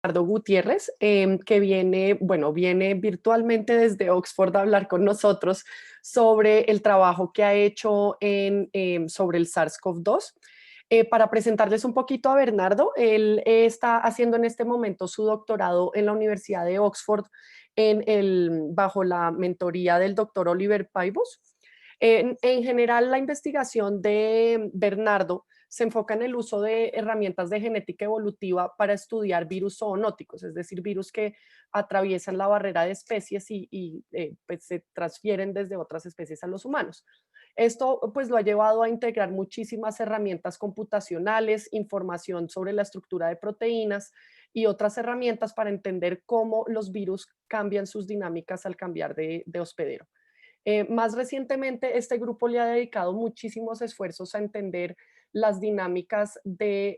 Bernardo Gutiérrez, que viene virtualmente desde Oxford a hablar con nosotros sobre el trabajo que ha hecho sobre el SARS-CoV-2. Para presentarles un poquito a Bernardo, él está haciendo en este momento su doctorado en la Universidad de Oxford bajo la mentoría del doctor Oliver Pybus. En general, la investigación de Bernardo se enfoca en el uso de herramientas de genética evolutiva para estudiar virus zoonóticos, es decir, virus que atraviesan la barrera de especies y pues se transfieren desde otras especies a los humanos. Esto pues lo ha llevado a integrar muchísimas herramientas computacionales, información sobre la estructura de proteínas y otras herramientas para entender cómo los virus cambian sus dinámicas al cambiar de hospedero. Más recientemente, este grupo le ha dedicado muchísimos esfuerzos a entender las dinámicas de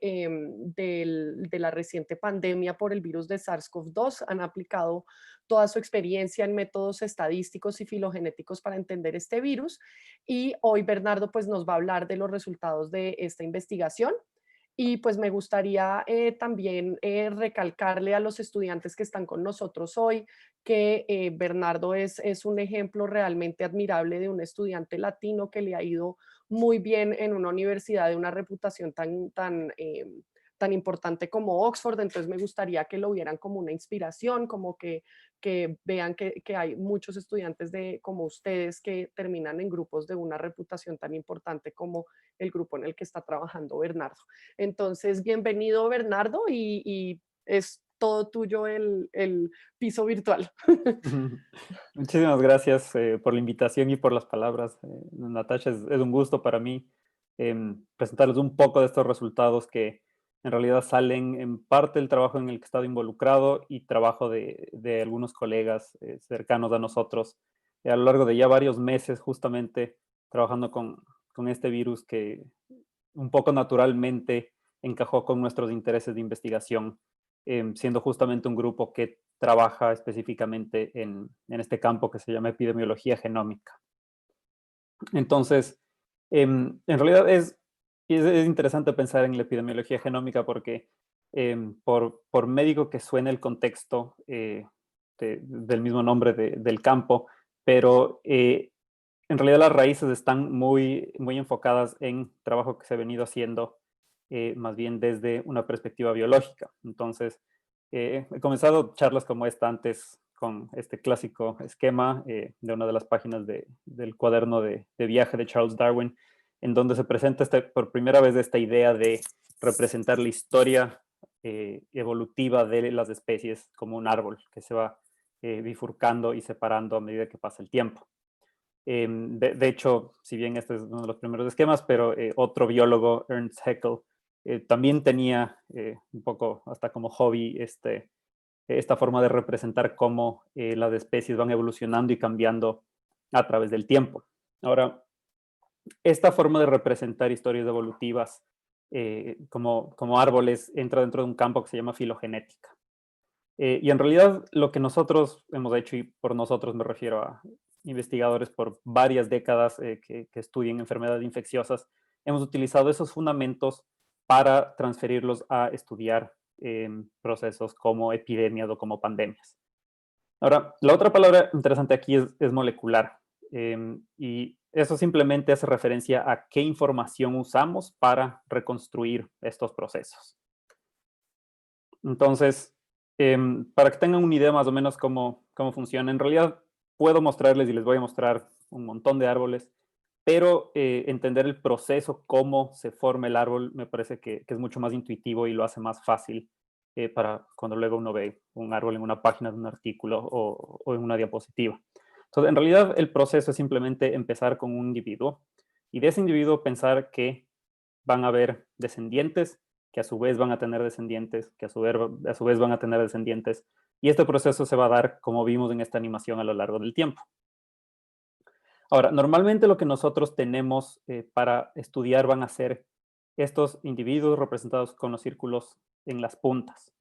la reciente pandemia por el virus de SARS-CoV-2. Han aplicado toda su experiencia en métodos estadísticos y filogenéticos para entender este virus. Y hoy Bernardo pues, nos va a hablar de los resultados de esta investigación. Y pues me gustaría también recalcarle a los estudiantes que están con nosotros hoy que Bernardo es un ejemplo realmente admirable de un estudiante latino que le ha ido muy bien en una universidad de una reputación tan importante como Oxford. Entonces me gustaría que lo vieran como una inspiración, como que vean que hay muchos estudiantes como ustedes que terminan en grupos de una reputación tan importante como el grupo en el que está trabajando Bernardo. Entonces, bienvenido Bernardo y es todo tuyo el piso virtual. Muchísimas gracias por la invitación y por las palabras, Natasha. Es un gusto para mí presentarles un poco de estos resultados que en realidad salen en parte del trabajo en el que he estado involucrado y trabajo de algunos colegas cercanos a nosotros a lo largo de ya varios meses justamente trabajando con este virus que un poco naturalmente encajó con nuestros intereses de investigación, siendo justamente un grupo que trabaja específicamente en este campo que se llama epidemiología genómica. Entonces, en realidad es interesante pensar en la epidemiología genómica porque por médico que suene el contexto del mismo nombre del campo, pero en realidad las raíces están muy enfocadas en trabajo que se ha venido haciendo más bien desde una perspectiva biológica. Entonces, he comenzado charlas como esta antes con este clásico esquema de una de las páginas del cuaderno de viaje de Charles Darwin, en donde se presenta por primera vez esta idea de representar la historia evolutiva de las especies como un árbol que se va bifurcando y separando a medida que pasa el tiempo. De hecho, si bien este es uno de los primeros esquemas, pero otro biólogo, Ernst Haeckel, también tenía un poco hasta como hobby esta forma de representar cómo las especies van evolucionando y cambiando a través del tiempo. Ahora, esta forma de representar historias evolutivas como árboles entra dentro de un campo que se llama filogenética. Y en realidad lo que nosotros hemos hecho, y por nosotros me refiero a investigadores por varias décadas que estudian enfermedades infecciosas, hemos utilizado esos fundamentos para transferirlos a estudiar procesos como epidemias o como pandemias. Ahora, la otra palabra interesante aquí es molecular. Y eso simplemente hace referencia a qué información usamos para reconstruir estos procesos. Entonces, para que tengan una idea más o menos cómo funciona, en realidad puedo mostrarles y les voy a mostrar un montón de árboles, pero entender el proceso, cómo se forma el árbol, me parece que es mucho más intuitivo y lo hace más fácil para cuando luego uno ve un árbol en una página de un artículo o en una diapositiva. Entonces, en realidad el proceso es simplemente empezar con un individuo y de ese individuo pensar que van a haber descendientes, que a su vez van a tener descendientes, que a su vez van a tener descendientes. Y este proceso se va a dar, como vimos en esta animación, a lo largo del tiempo. Ahora, normalmente lo que nosotros tenemos para estudiar van a ser estos individuos representados con los círculos en las puntas.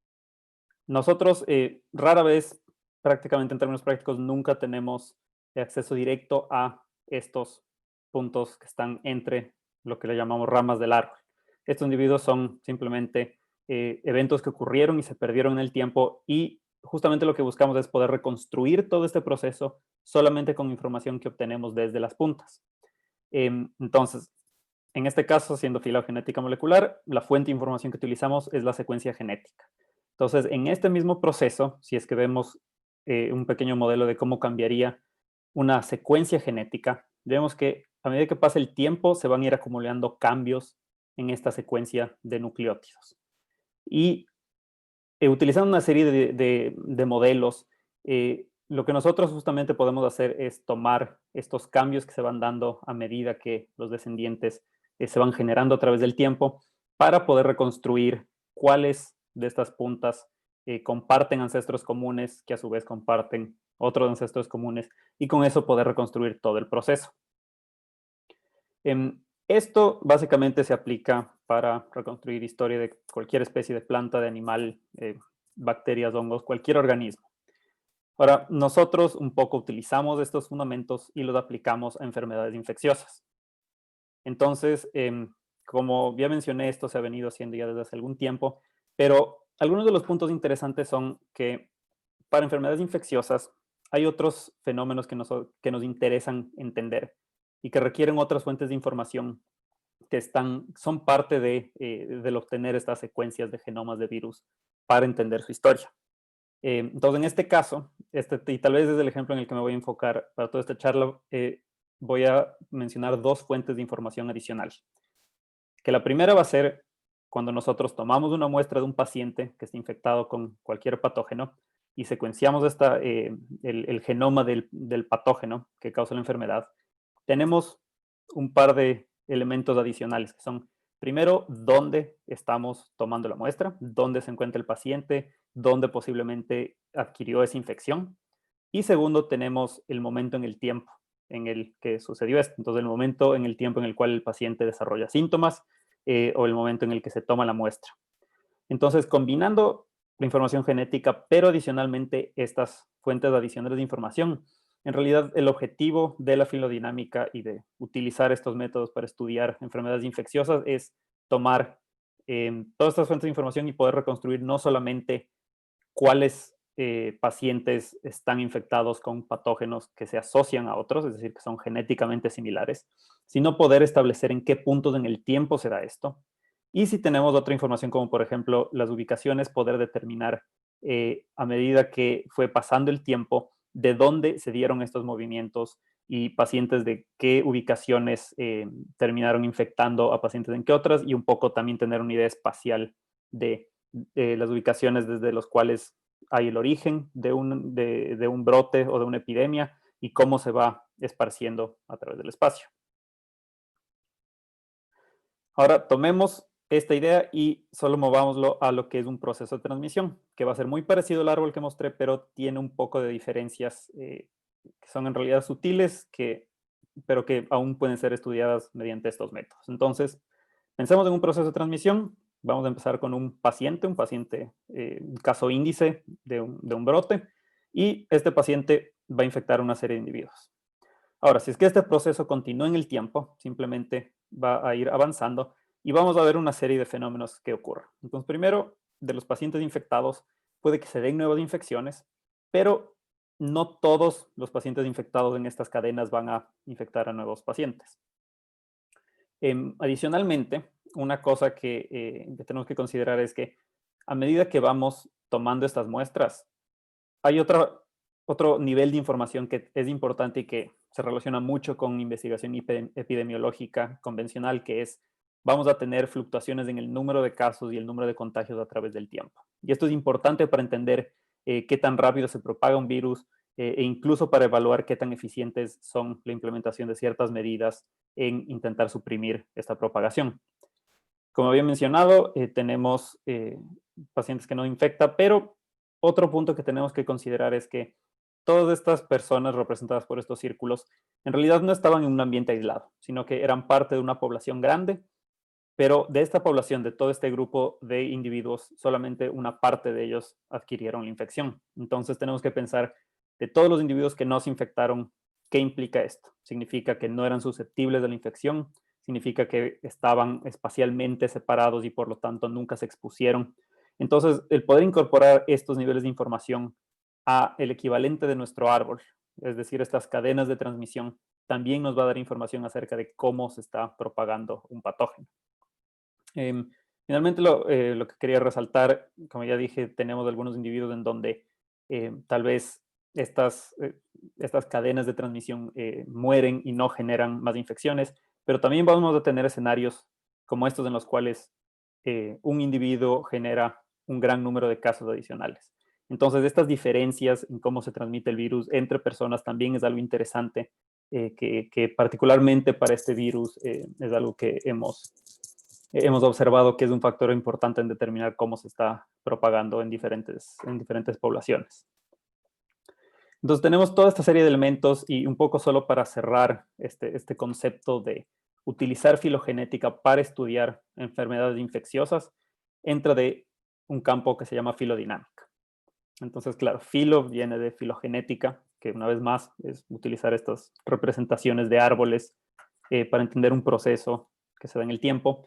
Nosotros rara vez, prácticamente en términos prácticos, nunca tenemos acceso directo a estos puntos que están entre lo que le llamamos ramas del árbol. Estos individuos son simplemente eventos que ocurrieron y se perdieron en el tiempo, y justamente lo que buscamos es poder reconstruir todo este proceso solamente con información que obtenemos desde las puntas. Entonces, en este caso, siendo filogenética molecular, la fuente de información que utilizamos es la secuencia genética. Entonces, en este mismo proceso, si es que vemos un pequeño modelo de cómo cambiaría una secuencia genética, vemos que a medida que pasa el tiempo se van a ir acumulando cambios en esta secuencia de nucleótidos. Y utilizando una serie de modelos, lo que nosotros justamente podemos hacer es tomar estos cambios que se van dando a medida que los descendientes se van generando a través del tiempo para poder reconstruir cuáles de estas puntas comparten ancestros comunes, que a su vez comparten otros ancestros comunes, y con eso poder reconstruir todo el proceso. Esto básicamente se aplica para reconstruir historia de cualquier especie de planta, de animal, bacterias, hongos, cualquier organismo. Ahora, nosotros un poco utilizamos estos fundamentos y los aplicamos a enfermedades infecciosas. Entonces, como ya mencioné, esto se ha venido haciendo ya desde hace algún tiempo, pero algunos de los puntos interesantes son que para enfermedades infecciosas hay otros fenómenos que nos interesan entender y que requieren otras fuentes de información que son parte del obtener estas secuencias de genomas de virus para entender su historia. Entonces, en este caso, y tal vez es el ejemplo en el que me voy a enfocar para toda esta charla, voy a mencionar dos fuentes de información adicional. Que la primera va a ser cuando nosotros tomamos una muestra de un paciente que está infectado con cualquier patógeno y secuenciamos el genoma del patógeno que causa la enfermedad, tenemos un par de elementos adicionales que son, primero, dónde estamos tomando la muestra, dónde se encuentra el paciente, dónde posiblemente adquirió esa infección. Y segundo, tenemos el momento en el tiempo en el que sucedió esto. Entonces, el momento en el tiempo en el cual el paciente desarrolla síntomas o el momento en el que se toma la muestra. Entonces, combinando la información genética, pero adicionalmente estas fuentes adicionales de información, en realidad el objetivo de la filodinámica y de utilizar estos métodos para estudiar enfermedades infecciosas es tomar todas estas fuentes de información y poder reconstruir no solamente cuáles pacientes están infectados con patógenos que se asocian a otros, es decir, que son genéticamente similares, sino poder establecer en qué puntos en el tiempo se da esto. Y si tenemos otra información, como por ejemplo las ubicaciones, poder determinar a medida que fue pasando el tiempo, de dónde se dieron estos movimientos y pacientes de qué ubicaciones terminaron infectando a pacientes en qué otras, y un poco también tener una idea espacial de las ubicaciones desde los cuales hay el origen de un brote o de una epidemia y cómo se va esparciendo a través del espacio. Ahora tomemos esta idea y solo movámoslo a lo que es un proceso de transmisión, que va a ser muy parecido al árbol que mostré, pero tiene un poco de diferencias que son en realidad sutiles, pero que aún pueden ser estudiadas mediante estos métodos. Entonces, pensemos en un proceso de transmisión. Vamos a empezar con un paciente, un caso índice de un brote, y este paciente va a infectar a una serie de individuos. Ahora, si es que este proceso continúa en el tiempo, simplemente va a ir avanzando y vamos a ver una serie de fenómenos que ocurren. Entonces, primero, de los pacientes infectados, puede que se den nuevas infecciones, pero no todos los pacientes infectados en estas cadenas van a infectar a nuevos pacientes. Adicionalmente, una cosa que tenemos que considerar es que a medida que vamos tomando estas muestras, hay otro nivel de información que es importante y que se relaciona mucho con investigación epidemiológica convencional, que es, vamos a tener fluctuaciones en el número de casos y el número de contagios a través del tiempo. Y esto es importante para entender qué tan rápido se propaga un virus e incluso para evaluar qué tan eficientes son la implementación de ciertas medidas en intentar suprimir esta propagación. Como había mencionado, tenemos pacientes que no infectan, pero otro punto que tenemos que considerar es que todas estas personas representadas por estos círculos en realidad no estaban en un ambiente aislado, sino que eran parte de una población grande, pero de esta población, de todo este grupo de individuos, solamente una parte de ellos adquirieron la infección. Entonces tenemos que pensar de todos los individuos que no se infectaron, ¿qué implica esto? ¿Significa que no eran susceptibles de la infección? significa que estaban espacialmente separados y por lo tanto nunca se expusieron. Entonces, el poder incorporar estos niveles de información a el equivalente de nuestro árbol, es decir, estas cadenas de transmisión, también nos va a dar información acerca de cómo se está propagando un patógeno. Finalmente, lo que quería resaltar, como ya dije, tenemos algunos individuos en donde tal vez estas cadenas de transmisión mueren y no generan más infecciones, pero también vamos a tener escenarios como estos en los cuales un individuo genera un gran número de casos adicionales. Entonces, estas diferencias en cómo se transmite el virus entre personas también es algo interesante, que particularmente para este virus es algo que hemos observado que es un factor importante en determinar cómo se está propagando en diferentes poblaciones. Entonces tenemos toda esta serie de elementos y un poco solo para cerrar este concepto de utilizar filogenética para estudiar enfermedades infecciosas, entra de un campo que se llama filodinámica. Entonces, claro, filo viene de filogenética, que una vez más es utilizar estas representaciones de árboles para entender un proceso que se da en el tiempo.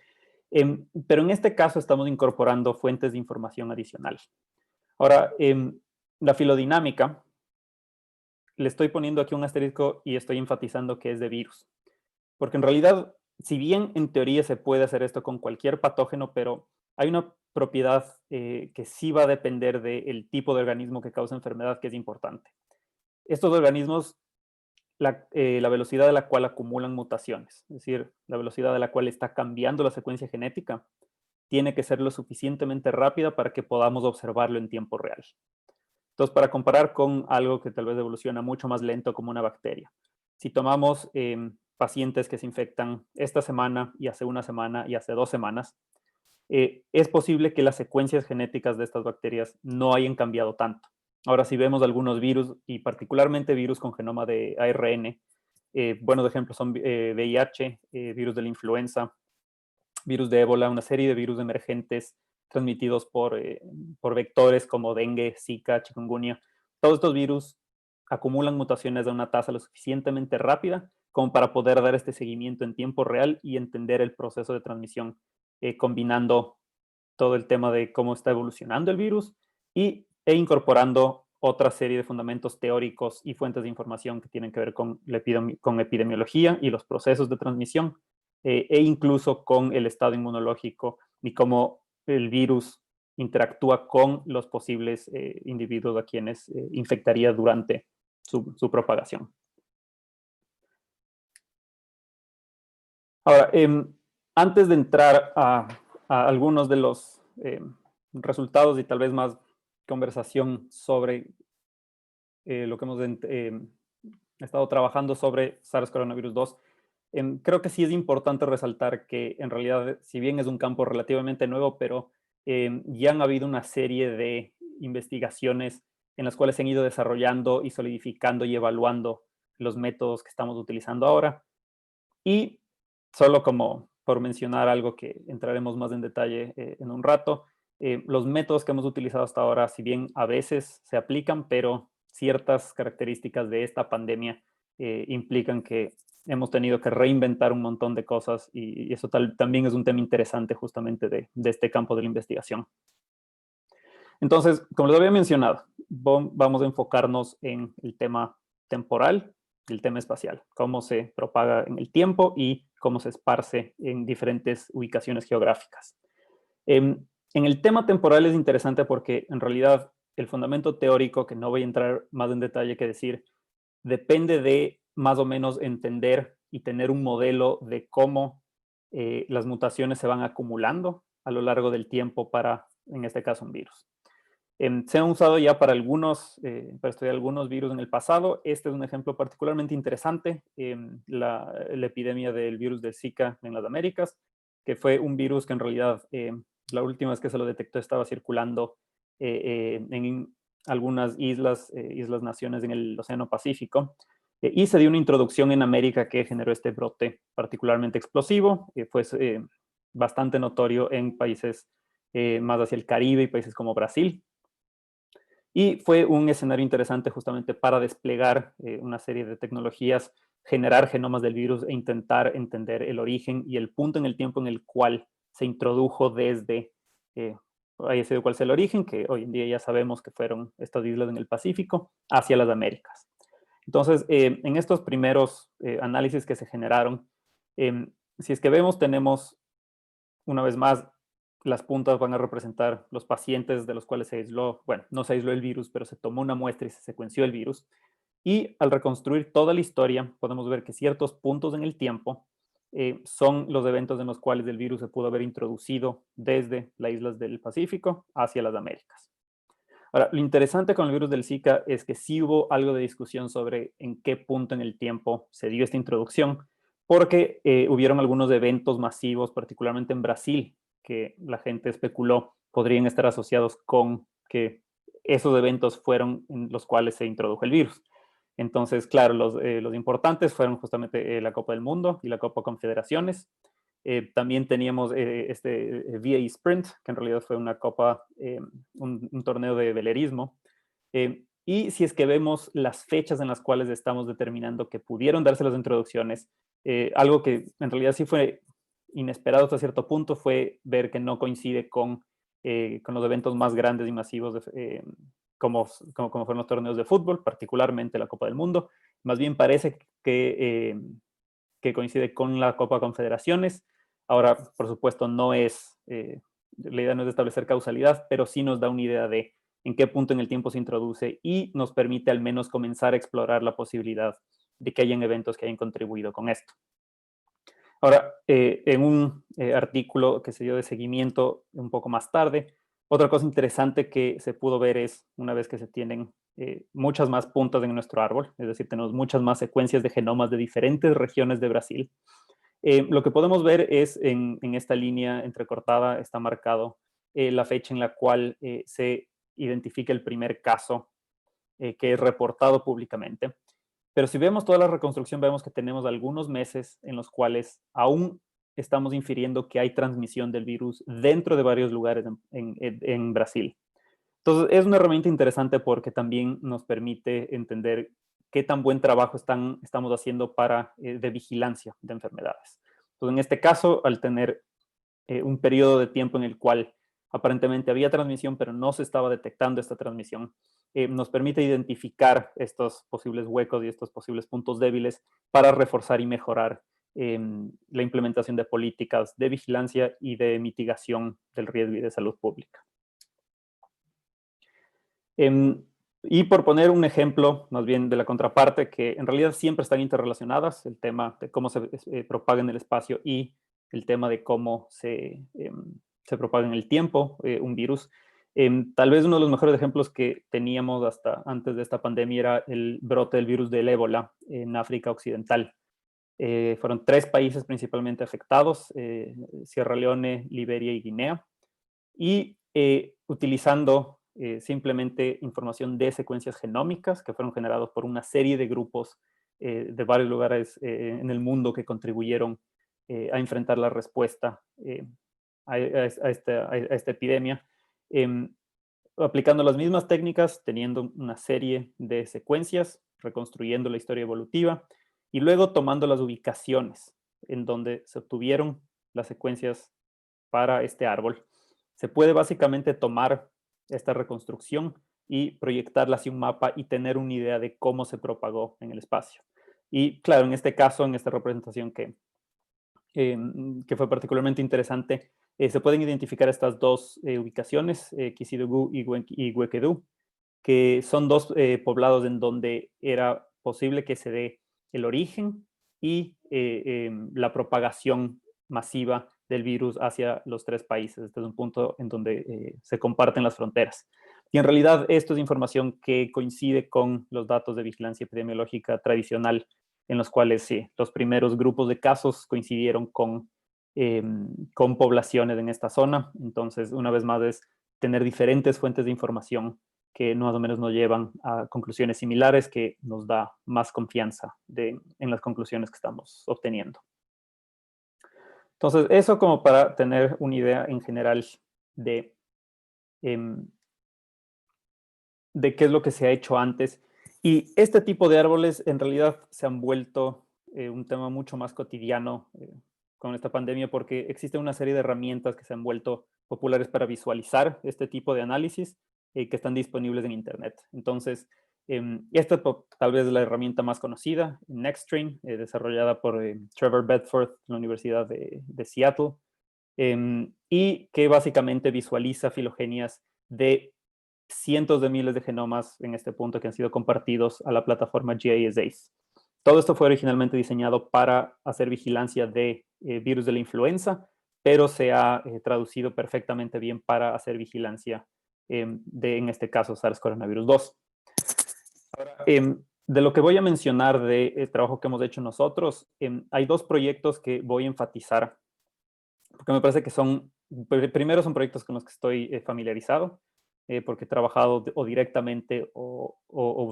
Pero en este caso estamos incorporando fuentes de información adicional. Ahora, la filodinámica, le estoy poniendo aquí un asterisco y estoy enfatizando que es de virus. Porque en realidad, si bien en teoría se puede hacer esto con cualquier patógeno, pero hay una propiedad que sí va a depender del tipo de organismo que causa enfermedad, que es importante. Estos organismos, la velocidad a la cual acumulan mutaciones, es decir, la velocidad a la cual está cambiando la secuencia genética, tiene que ser lo suficientemente rápida para que podamos observarlo en tiempo real. Entonces, para comparar con algo que tal vez evoluciona mucho más lento como una bacteria, si tomamos pacientes que se infectan esta semana y hace una semana y hace 2 semanas, es posible que las secuencias genéticas de estas bacterias no hayan cambiado tanto. Ahora, si vemos algunos virus, y particularmente virus con genoma de ARN, buenos ejemplos son VIH, virus de la influenza, virus de ébola, una serie de virus emergentes transmitidos por vectores como dengue, zika, chikungunya. Todos estos virus acumulan mutaciones a una tasa lo suficientemente rápida como para poder dar este seguimiento en tiempo real y entender el proceso de transmisión, combinando todo el tema de cómo está evolucionando el virus e incorporando otra serie de fundamentos teóricos y fuentes de información que tienen que ver con epidemiología y los procesos de transmisión, e incluso con el estado inmunológico y cómo el virus interactúa con los posibles individuos a quienes infectaría durante su propagación. Ahora, antes de entrar a algunos de los resultados y tal vez más conversación sobre lo que hemos estado trabajando sobre SARS-CoV-2, creo que sí es importante resaltar que en realidad, si bien es un campo relativamente nuevo, pero ya han habido una serie de investigaciones en las cuales se han ido desarrollando y solidificando y evaluando los métodos que estamos utilizando ahora. Y solo como por mencionar algo que entraremos más en detalle en un rato, los métodos que hemos utilizado hasta ahora, si bien a veces se aplican, pero ciertas características de esta pandemia implican que hemos tenido que reinventar un montón de cosas y eso también es un tema interesante justamente de este campo de la investigación. Entonces, como les había mencionado, vamos a enfocarnos en el tema temporal y el tema espacial, cómo se propaga en el tiempo y cómo se esparce en diferentes ubicaciones geográficas. En el tema temporal es interesante porque en realidad el fundamento teórico, que no voy a entrar más en detalle que decir, depende de más o menos entender y tener un modelo de cómo las mutaciones se van acumulando a lo largo del tiempo para, en este caso, un virus. Se han usado ya para estudiar algunos virus en el pasado. Este es un ejemplo particularmente interesante, la epidemia del virus de Zika en las Américas, que fue un virus que en realidad la última vez que se lo detectó estaba circulando en algunas naciones en el Océano Pacífico, y se dio una introducción en América que generó este brote particularmente explosivo. Fue bastante notorio en países más hacia el Caribe y países como Brasil. Y fue un escenario interesante justamente para desplegar una serie de tecnologías generar genomas del virus e intentar entender el origen y el punto en el tiempo en el cual se introdujo desde, haya sido cuál sea el origen, que hoy en día ya sabemos que fueron estas islas en el Pacífico, hacia las Américas. Entonces, en estos primeros análisis que se generaron, si es que vemos, tenemos, una vez más, las puntas van a representar los pacientes de los cuales se aisló, bueno, no se aisló el virus, pero se tomó una muestra y se secuenció el virus. Y al reconstruir toda la historia, podemos ver que ciertos puntos en el tiempo son los eventos en los cuales el virus se pudo haber introducido desde las islas del Pacífico hacia las Américas. Ahora, lo interesante con el virus del Zika es que sí hubo algo de discusión sobre en qué punto en el tiempo se dio esta introducción, porque hubieron algunos eventos masivos, particularmente en Brasil, que la gente especuló podrían estar asociados con que esos eventos fueron en los cuales se introdujo el virus. Entonces, claro, los importantes fueron justamente la Copa del Mundo y la Copa Confederaciones. También teníamos VA Sprint, que en realidad fue una copa, un torneo de velerismo. Y si es que vemos las fechas en las cuales estamos determinando que pudieron darse las introducciones, algo que en realidad sí fue inesperado hasta cierto punto fue ver que no coincide con los eventos más grandes y masivos como fueron los torneos de fútbol, particularmente la Copa del Mundo. Más bien parece que coincide con la Copa Confederaciones. Ahora, por supuesto, la idea no es establecer causalidad, pero sí nos da una idea de en qué punto en el tiempo se introduce y nos permite al menos comenzar a explorar la posibilidad de que hayan eventos que hayan contribuido con esto. Ahora, en un artículo que se dio de seguimiento un poco más tarde, otra cosa interesante que se pudo ver es, una vez que se tienen muchas más puntas en nuestro árbol, es decir, tenemos muchas más secuencias de genomas de diferentes regiones de Brasil, lo que podemos ver es en esta línea entrecortada está marcado la fecha en la cual se identifica el primer caso que es reportado públicamente. Pero si vemos toda la reconstrucción, vemos que tenemos algunos meses en los cuales aún estamos infiriendo que hay transmisión del virus dentro de varios lugares en Brasil. Entonces, es una herramienta interesante porque también nos permite entender qué tan buen trabajo estamos haciendo de vigilancia de enfermedades. Entonces, en este caso, al tener un periodo de tiempo en el cual aparentemente había transmisión, pero no se estaba detectando esta transmisión, nos permite identificar estos posibles huecos y estos posibles puntos débiles para reforzar y mejorar la implementación de políticas de vigilancia y de mitigación del riesgo y de salud pública. Y por poner un ejemplo, más bien de la contraparte, que en realidad siempre están interrelacionadas, el tema de cómo se propaga en el espacio y el tema de cómo se propaga en el tiempo un virus. Tal vez uno de los mejores ejemplos que teníamos hasta antes de esta pandemia era el brote del virus del ébola en África Occidental. Fueron 3 países principalmente afectados, Sierra Leone, Liberia y Guinea, y utilizando simplemente información de secuencias genómicas que fueron generados por una serie de grupos de varios lugares en el mundo que contribuyeron a enfrentar la respuesta a esta epidemia, aplicando las mismas técnicas, teniendo una serie de secuencias, reconstruyendo la historia evolutiva y luego tomando las ubicaciones en donde se obtuvieron las secuencias para este árbol. Se puede básicamente tomar esta reconstrucción y proyectarla hacia un mapa y tener una idea de cómo se propagó en el espacio. Y claro, en este caso, en esta representación que fue particularmente interesante, se pueden identificar estas dos ubicaciones, Kisidugu y Huequedú, que son 2 poblados en donde era posible que se dé el origen y la propagación masiva del virus hacia los 3 países. Este es un punto en donde se comparten las fronteras. Y en realidad esto es información que coincide con los datos de vigilancia epidemiológica tradicional, en los cuales sí, los primeros grupos de casos coincidieron con poblaciones en esta zona. Entonces, una vez más, es tener diferentes fuentes de información que más o menos nos llevan a conclusiones similares que nos da más confianza en las conclusiones que estamos obteniendo. Entonces, eso como para tener una idea en general de, de qué es lo que se ha hecho antes. Y este tipo de árboles en realidad se han vuelto un tema mucho más cotidiano con esta pandemia, porque existe una serie de herramientas que se han vuelto populares para visualizar este tipo de análisis que están disponibles en Internet. Entonces, esta tal vez es la herramienta más conocida, Nextstream, desarrollada por Trevor Bedford en la Universidad de Seattle, y que básicamente visualiza filogenias de cientos de miles de genomas en este punto que han sido compartidos a la plataforma GISAID. Todo esto fue originalmente diseñado para hacer vigilancia de virus de la influenza, pero se ha traducido perfectamente bien para hacer vigilancia en este caso, SARS-CoV-2. Ahora, de lo que voy a mencionar del trabajo que hemos hecho nosotros, hay dos proyectos que voy a enfatizar, porque me parece que primero son proyectos con los que estoy familiarizado, porque he trabajado o directamente o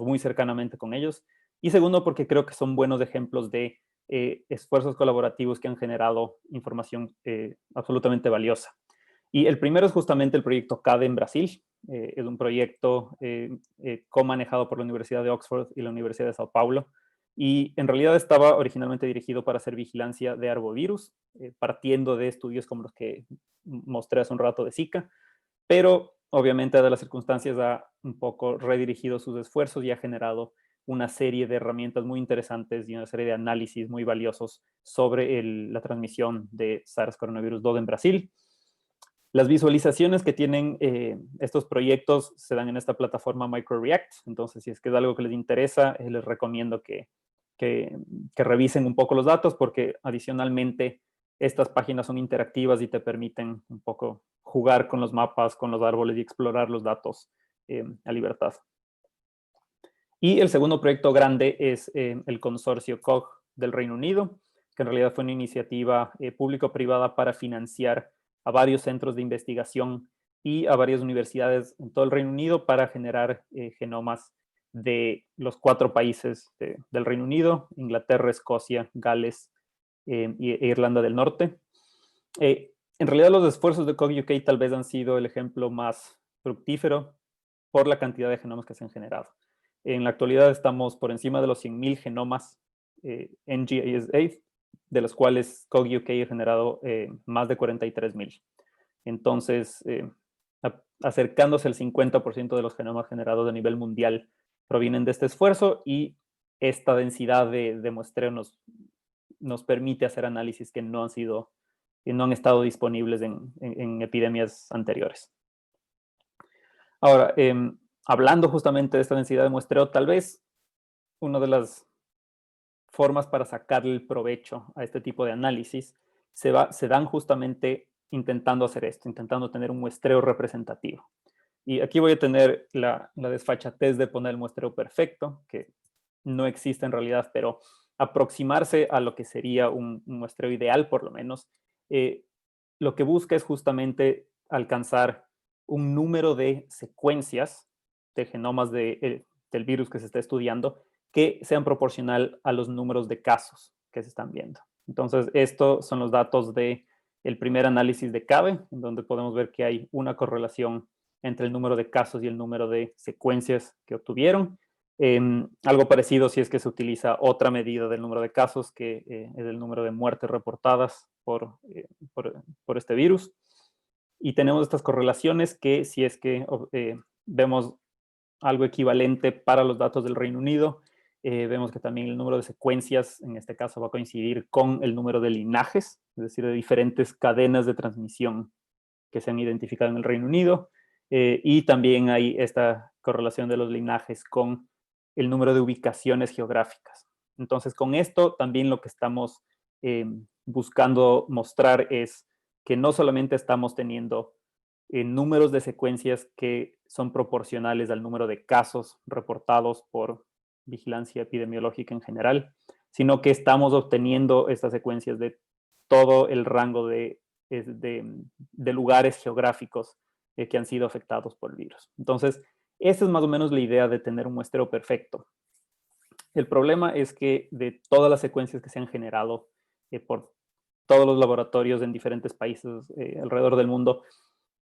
muy cercanamente con ellos. Y segundo, porque creo que son buenos ejemplos de esfuerzos colaborativos que han generado información absolutamente valiosa. Y el primero es justamente el proyecto CADE en Brasil. Es un proyecto co-manejado por la Universidad de Oxford y la Universidad de Sao Paulo. Y en realidad estaba originalmente dirigido para hacer vigilancia de arbovirus, partiendo de estudios como los que mostré hace un rato de Zika, pero obviamente dada las circunstancias ha un poco redirigido sus esfuerzos y ha generado una serie de herramientas muy interesantes y una serie de análisis muy valiosos sobre la transmisión de SARS-CoV-2 en Brasil. Las visualizaciones que tienen estos proyectos se dan en esta plataforma MicroReact, entonces si es que es algo que les interesa, les recomiendo que revisen un poco los datos, porque adicionalmente estas páginas son interactivas y te permiten un poco jugar con los mapas, con los árboles y explorar los datos a libertad. Y el segundo proyecto grande es el consorcio COG del Reino Unido, que en realidad fue una iniciativa público-privada para financiar a varios centros de investigación y a varias universidades en todo el Reino Unido para generar genomas de los 4 países del Reino Unido: Inglaterra, Escocia, Gales e Irlanda del Norte. En realidad los esfuerzos de COG UK tal vez han sido el ejemplo más fructífero por la cantidad de genomas que se han generado. En la actualidad estamos por encima de los 100.000 genomas en GISAID, de los cuales COG UK ha generado más de 43.000. Entonces, acercándose al 50% de los genomas generados a nivel mundial provienen de este esfuerzo, y esta densidad de muestreo nos permite hacer análisis que no han estado disponibles en epidemias anteriores. Ahora, hablando justamente de esta densidad de muestreo, tal vez una de las formas para sacarle el provecho a este tipo de análisis se dan justamente intentando hacer esto, intentando tener un muestreo representativo. Y aquí voy a tener la desfachatez de poner el muestreo perfecto, que no existe en realidad, pero aproximarse a lo que sería un muestreo ideal, por lo menos, lo que busca es justamente alcanzar un número de secuencias de genomas del virus que se está estudiando que sean proporcional a los números de casos que se están viendo. Entonces, estos son los datos del primer análisis de CABE, en donde podemos ver que hay una correlación entre el número de casos y el número de secuencias que obtuvieron. Algo parecido si es que se utiliza otra medida del número de casos, que es el número de muertes reportadas por este virus. Y tenemos estas correlaciones que, si es que vemos algo equivalente para los datos del Reino Unido, vemos que también el número de secuencias en este caso va a coincidir con el número de linajes, es decir, de diferentes cadenas de transmisión que se han identificado en el Reino Unido. Y también hay esta correlación de los linajes con el número de ubicaciones geográficas. Entonces, con esto también lo que estamos buscando mostrar es que no solamente estamos teniendo números de secuencias que son proporcionales al número de casos reportados por vigilancia epidemiológica en general, sino que estamos obteniendo estas secuencias de todo el rango de lugares geográficos que han sido afectados por el virus. Entonces, esa es más o menos la idea de tener un muestreo perfecto. El problema es que de todas las secuencias que se han generado por todos los laboratorios en diferentes países alrededor del mundo,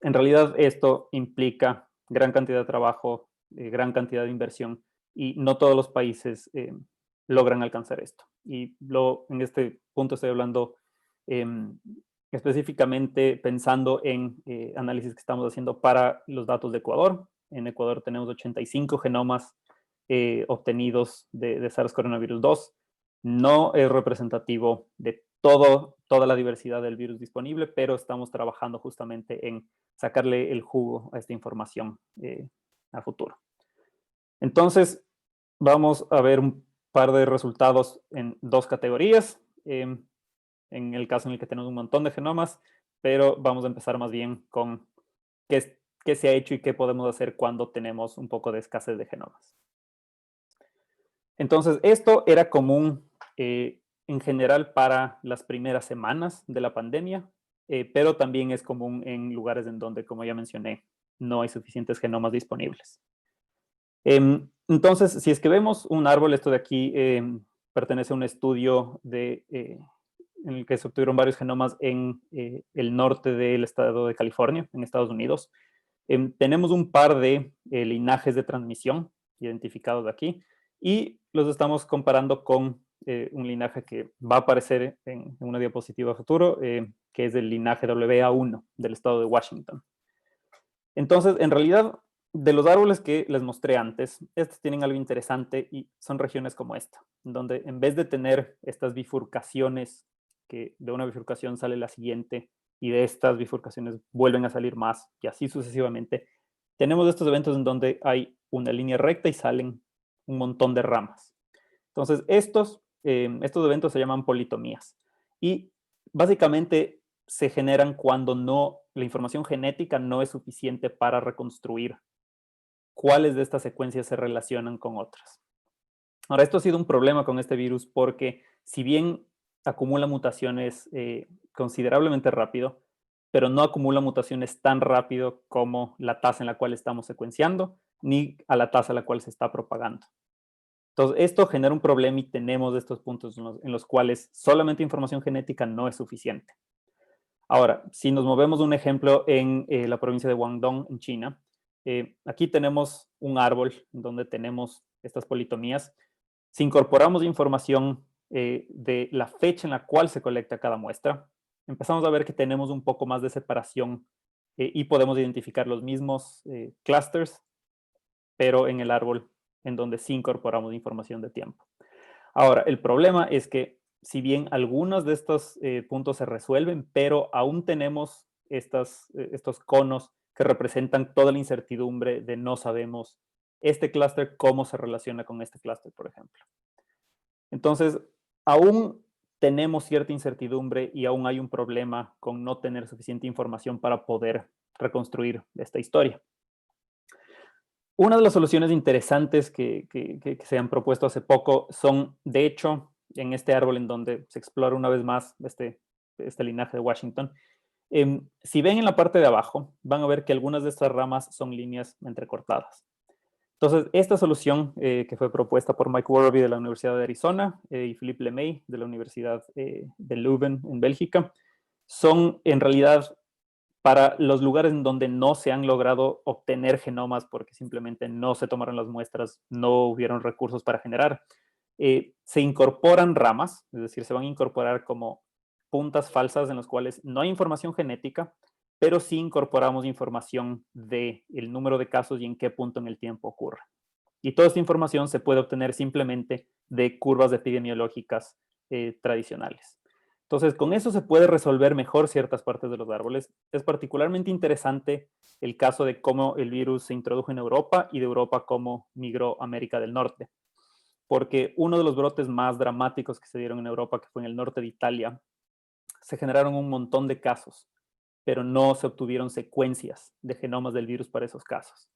en realidad esto implica gran cantidad de trabajo, gran cantidad de inversión, y no todos los países logran alcanzar esto. Y en este punto estoy hablando específicamente pensando en análisis que estamos haciendo para los datos de Ecuador. En Ecuador tenemos 85 genomas obtenidos de SARS-CoV-2. No es representativo de toda la diversidad del virus disponible, pero estamos trabajando justamente en sacarle el jugo a esta información a futuro. Entonces, vamos a ver un par de resultados en dos categorías. En el caso en el que tenemos un montón de genomas, pero vamos a empezar más bien con qué se ha hecho y qué podemos hacer cuando tenemos un poco de escasez de genomas. Entonces, esto era común en general para las primeras semanas de la pandemia, pero también es común en lugares en donde, como ya mencioné, no hay suficientes genomas disponibles. Entonces, si es que vemos un árbol, esto de aquí pertenece a un estudio en el que se obtuvieron varios genomas en el norte del estado de California, en Estados Unidos. Tenemos un par de linajes de transmisión identificados aquí y los estamos comparando con un linaje que va a aparecer en una diapositiva futuro, que es el linaje WA1 del estado de Washington. Entonces, en realidad, de los árboles que les mostré antes, estos tienen algo interesante y son regiones como esta, donde en vez de tener estas bifurcaciones, que de una bifurcación sale la siguiente y de estas bifurcaciones vuelven a salir más y así sucesivamente, tenemos estos eventos en donde hay una línea recta y salen un montón de ramas. Entonces, estos eventos se llaman politomías y básicamente se generan cuando la información genética no es suficiente para reconstruir cuáles de estas secuencias se relacionan con otras. Ahora, esto ha sido un problema con este virus porque si bien acumula mutaciones considerablemente rápido, pero no acumula mutaciones tan rápido como la tasa en la cual estamos secuenciando, ni a la tasa a la cual se está propagando. Entonces, esto genera un problema y tenemos estos puntos en los cuales solamente información genética no es suficiente. Ahora, si nos movemos un ejemplo en la provincia de Guangdong, en China, aquí tenemos un árbol donde tenemos estas politomías. Si incorporamos información de la fecha en la cual se colecta cada muestra, empezamos a ver que tenemos un poco más de separación y podemos identificar los mismos clusters, pero en el árbol en donde sí incorporamos información de tiempo. Ahora, el problema es que si bien algunos de estos puntos se resuelven, pero aún tenemos estos conos que representan toda la incertidumbre de no sabemos este clúster cómo se relaciona con este clúster, por ejemplo. Entonces, aún tenemos cierta incertidumbre y aún hay un problema con no tener suficiente información para poder reconstruir esta historia. Una de las soluciones interesantes que se han propuesto hace poco son, de hecho, en este árbol en donde se explora una vez más este linaje de Washington. Si ven en la parte de abajo, van a ver que algunas de estas ramas son líneas entrecortadas. Entonces, esta solución que fue propuesta por Mike Worby de la Universidad de Arizona y Philippe Lemay de la Universidad de Leuven en Bélgica, son en realidad para los lugares en donde no se han logrado obtener genomas porque simplemente no se tomaron las muestras, no hubieron recursos para generar, se incorporan ramas, es decir, se van a incorporar como puntas falsas en las cuales no hay información genética, pero sí incorporamos información del número de casos y en qué punto en el tiempo ocurre. Y toda esta información se puede obtener simplemente de curvas epidemiológicas tradicionales. Entonces, con eso se puede resolver mejor ciertas partes de los árboles. Es particularmente interesante el caso de cómo el virus se introdujo en Europa y de Europa cómo migró a América del Norte. Porque uno de los brotes más dramáticos que se dieron en Europa, que fue en el norte de Italia, se generaron un montón de casos, pero no se obtuvieron secuencias de genomas del virus para esos casos.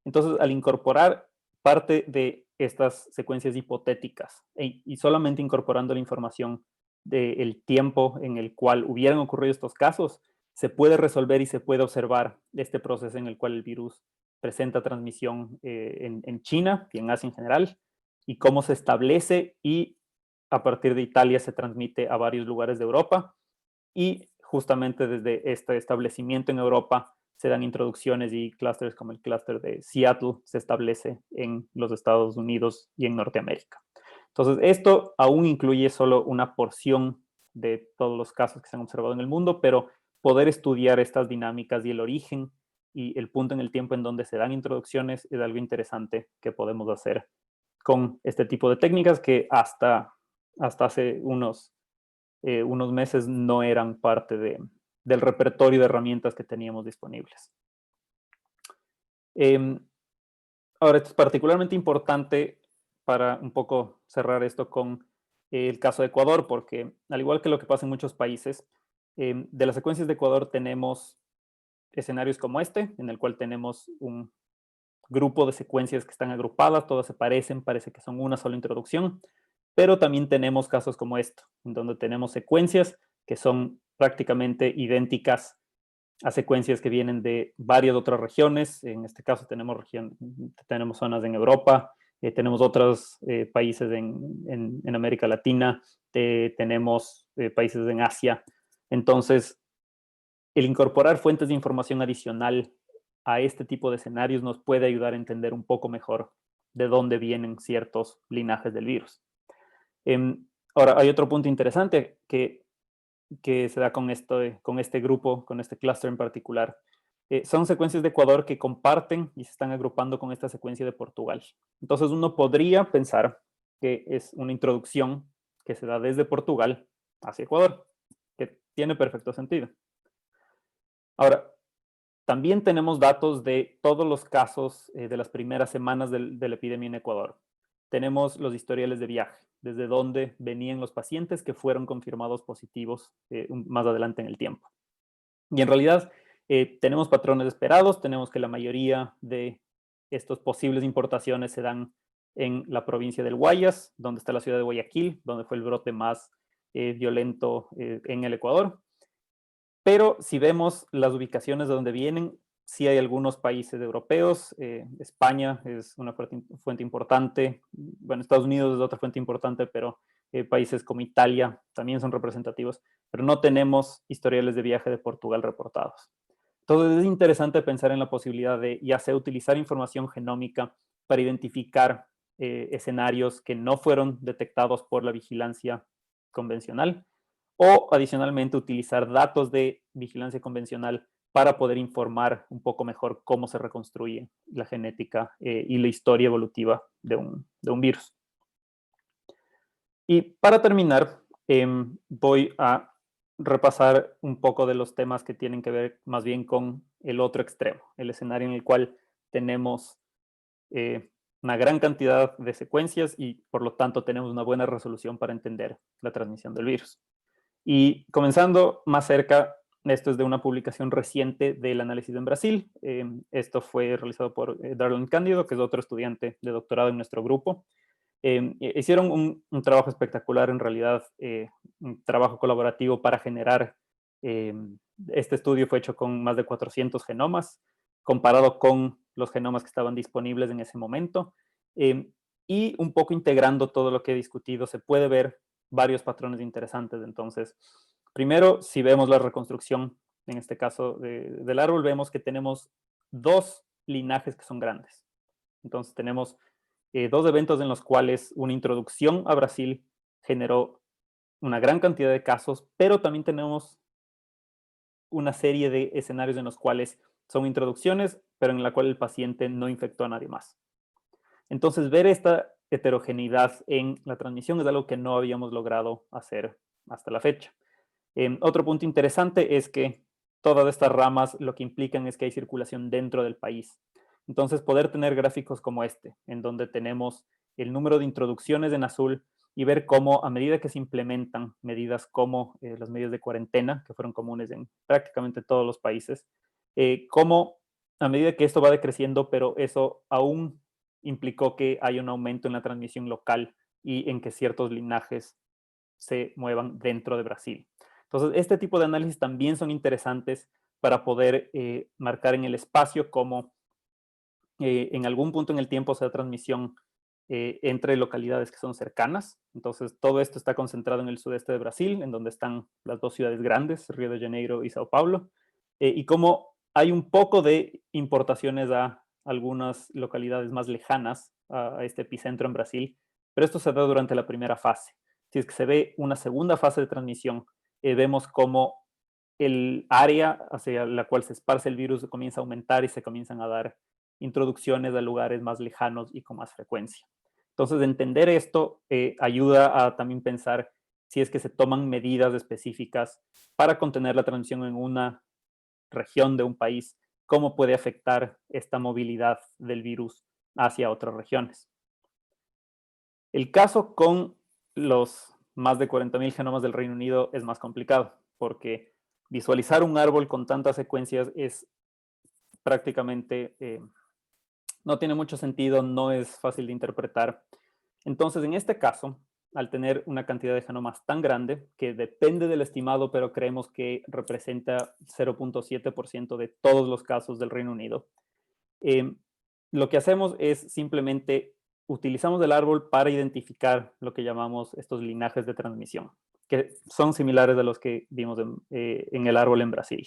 Entonces, al incorporar parte de estas secuencias hipotéticas y solamente incorporando la información del tiempo en el cual hubieran ocurrido estos casos, se puede resolver y se puede observar este proceso en el cual el virus presenta transmisión en China y en Asia en general, y cómo se establece y a partir de Italia se transmite a varios lugares de Europa, y justamente desde este establecimiento en Europa se dan introducciones y clústeres como el clúster de Seattle se establece en los Estados Unidos y en Norteamérica. Entonces, esto aún incluye solo una porción de todos los casos que se han observado en el mundo, pero poder estudiar estas dinámicas y el origen y el punto en el tiempo en donde se dan introducciones es algo interesante que podemos hacer con este tipo de técnicas que hasta hace unos meses no eran parte del repertorio de herramientas que teníamos disponibles. Ahora, esto es particularmente importante para un poco cerrar esto con el caso de Ecuador, porque al igual que lo que pasa en muchos países, de las secuencias de Ecuador tenemos escenarios como este, en el cual tenemos un grupo de secuencias que están agrupadas, todas se parecen, parece que son una sola introducción, pero también tenemos casos como esto, en donde tenemos secuencias que son prácticamente idénticas a secuencias que vienen de varias otras regiones. En este caso tenemos zonas en Europa, tenemos otros países en América Latina, tenemos países en Asia. Entonces, el incorporar fuentes de información adicional a este tipo de escenarios nos puede ayudar a entender un poco mejor de dónde vienen ciertos linajes del virus. Ahora, hay otro punto interesante que se da con este grupo, con este clúster en particular. Son secuencias de Ecuador que comparten y se están agrupando con esta secuencia de Portugal. Entonces uno podría pensar que es una introducción que se da desde Portugal hacia Ecuador, que tiene perfecto sentido. Ahora, también tenemos datos de todos los casos de las primeras semanas de la epidemia en Ecuador. Tenemos los historiales de viaje, desde dónde venían los pacientes que fueron confirmados positivos más adelante en el tiempo. Y en realidad tenemos patrones esperados, tenemos que la mayoría de estas posibles importaciones se dan en la provincia del Guayas, donde está la ciudad de Guayaquil, donde fue el brote más violento en el Ecuador. Pero si vemos las ubicaciones de donde vienen, sí hay algunos países europeos. España es una fuente importante. Bueno, Estados Unidos es otra fuente importante, pero países como Italia también son representativos. Pero no tenemos historiales de viaje de Portugal reportados. Entonces es interesante pensar en la posibilidad de ya sea utilizar información genómica para identificar escenarios que no fueron detectados por la vigilancia convencional, o adicionalmente utilizar datos de vigilancia convencional para poder informar un poco mejor cómo se reconstruye la genética y la historia evolutiva de un virus. Y para terminar, voy a repasar un poco de los temas que tienen que ver más bien con el otro extremo, el escenario en el cual tenemos una gran cantidad de secuencias y por lo tanto tenemos una buena resolución para entender la transmisión del virus. Y comenzando más cerca, esto es de una publicación reciente del análisis en Brasil. Esto fue realizado por Darlene Cándido, que es otro estudiante de doctorado en nuestro grupo. Hicieron un trabajo espectacular, en realidad, un trabajo colaborativo para generar. Este estudio fue hecho con más de 400 genomas, comparado con los genomas que estaban disponibles en ese momento. Y un poco integrando todo lo que he discutido, se puede ver varios patrones interesantes. Entonces, primero, si vemos la reconstrucción, en este caso del árbol, vemos que tenemos dos linajes que son grandes. Entonces, tenemos dos eventos en los cuales una introducción a Brasil generó una gran cantidad de casos, pero también tenemos una serie de escenarios en los cuales son introducciones, pero en la cual el paciente no infectó a nadie más. Entonces, ver esta heterogeneidad en la transmisión es algo que no habíamos logrado hacer hasta la fecha. Otro punto interesante es que todas estas ramas lo que implican es que hay circulación dentro del país. Entonces, poder tener gráficos como este, en donde tenemos el número de introducciones en azul y ver cómo a medida que se implementan medidas como las medidas de cuarentena, que fueron comunes en prácticamente todos los países, cómo a medida que esto va decreciendo, pero eso aún implicó que hay un aumento en la transmisión local y en que ciertos linajes se muevan dentro de Brasil. Entonces, este tipo de análisis también son interesantes para poder marcar en el espacio cómo en algún punto en el tiempo se da transmisión entre localidades que son cercanas. Entonces, todo esto está concentrado en el sudeste de Brasil, en donde están las dos ciudades grandes, Río de Janeiro y Sao Paulo, y cómo hay un poco de importaciones a algunas localidades más lejanas a este epicentro en Brasil, pero esto se da durante la primera fase. Si es que se ve una segunda fase de transmisión, vemos cómo el área hacia la cual se esparce el virus comienza a aumentar y se comienzan a dar introducciones a lugares más lejanos y con más frecuencia. Entonces, entender esto ayuda a también pensar si es que se toman medidas específicas para contener la transmisión en una región de un país, cómo puede afectar esta movilidad del virus hacia otras regiones. El caso con los más de 40.000 genomas del Reino Unido es más complicado, porque visualizar un árbol con tantas secuencias es prácticamente, no tiene mucho sentido, no es fácil de interpretar. Entonces, en este caso, al tener una cantidad de genomas tan grande, que depende del estimado, pero creemos que representa 0.7% de todos los casos del Reino Unido, lo que hacemos es simplemente utilizamos el árbol para identificar lo que llamamos estos linajes de transmisión, que son similares a los que vimos en el árbol en Brasil.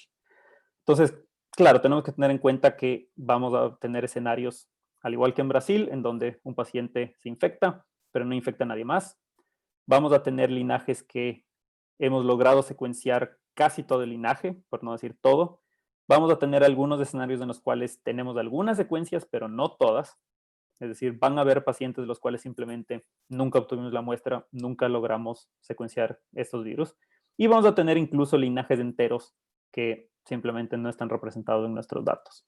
Entonces, claro, tenemos que tener en cuenta que vamos a tener escenarios, al igual que en Brasil, en donde un paciente se infecta, pero no infecta a nadie más. Vamos a tener linajes que hemos logrado secuenciar casi todo el linaje, por no decir todo. Vamos a tener algunos escenarios en los cuales tenemos algunas secuencias, pero no todas. Es decir, van a haber pacientes de los cuales simplemente nunca obtuvimos la muestra, nunca logramos secuenciar estos virus. Y vamos a tener incluso linajes enteros que simplemente no están representados en nuestros datos.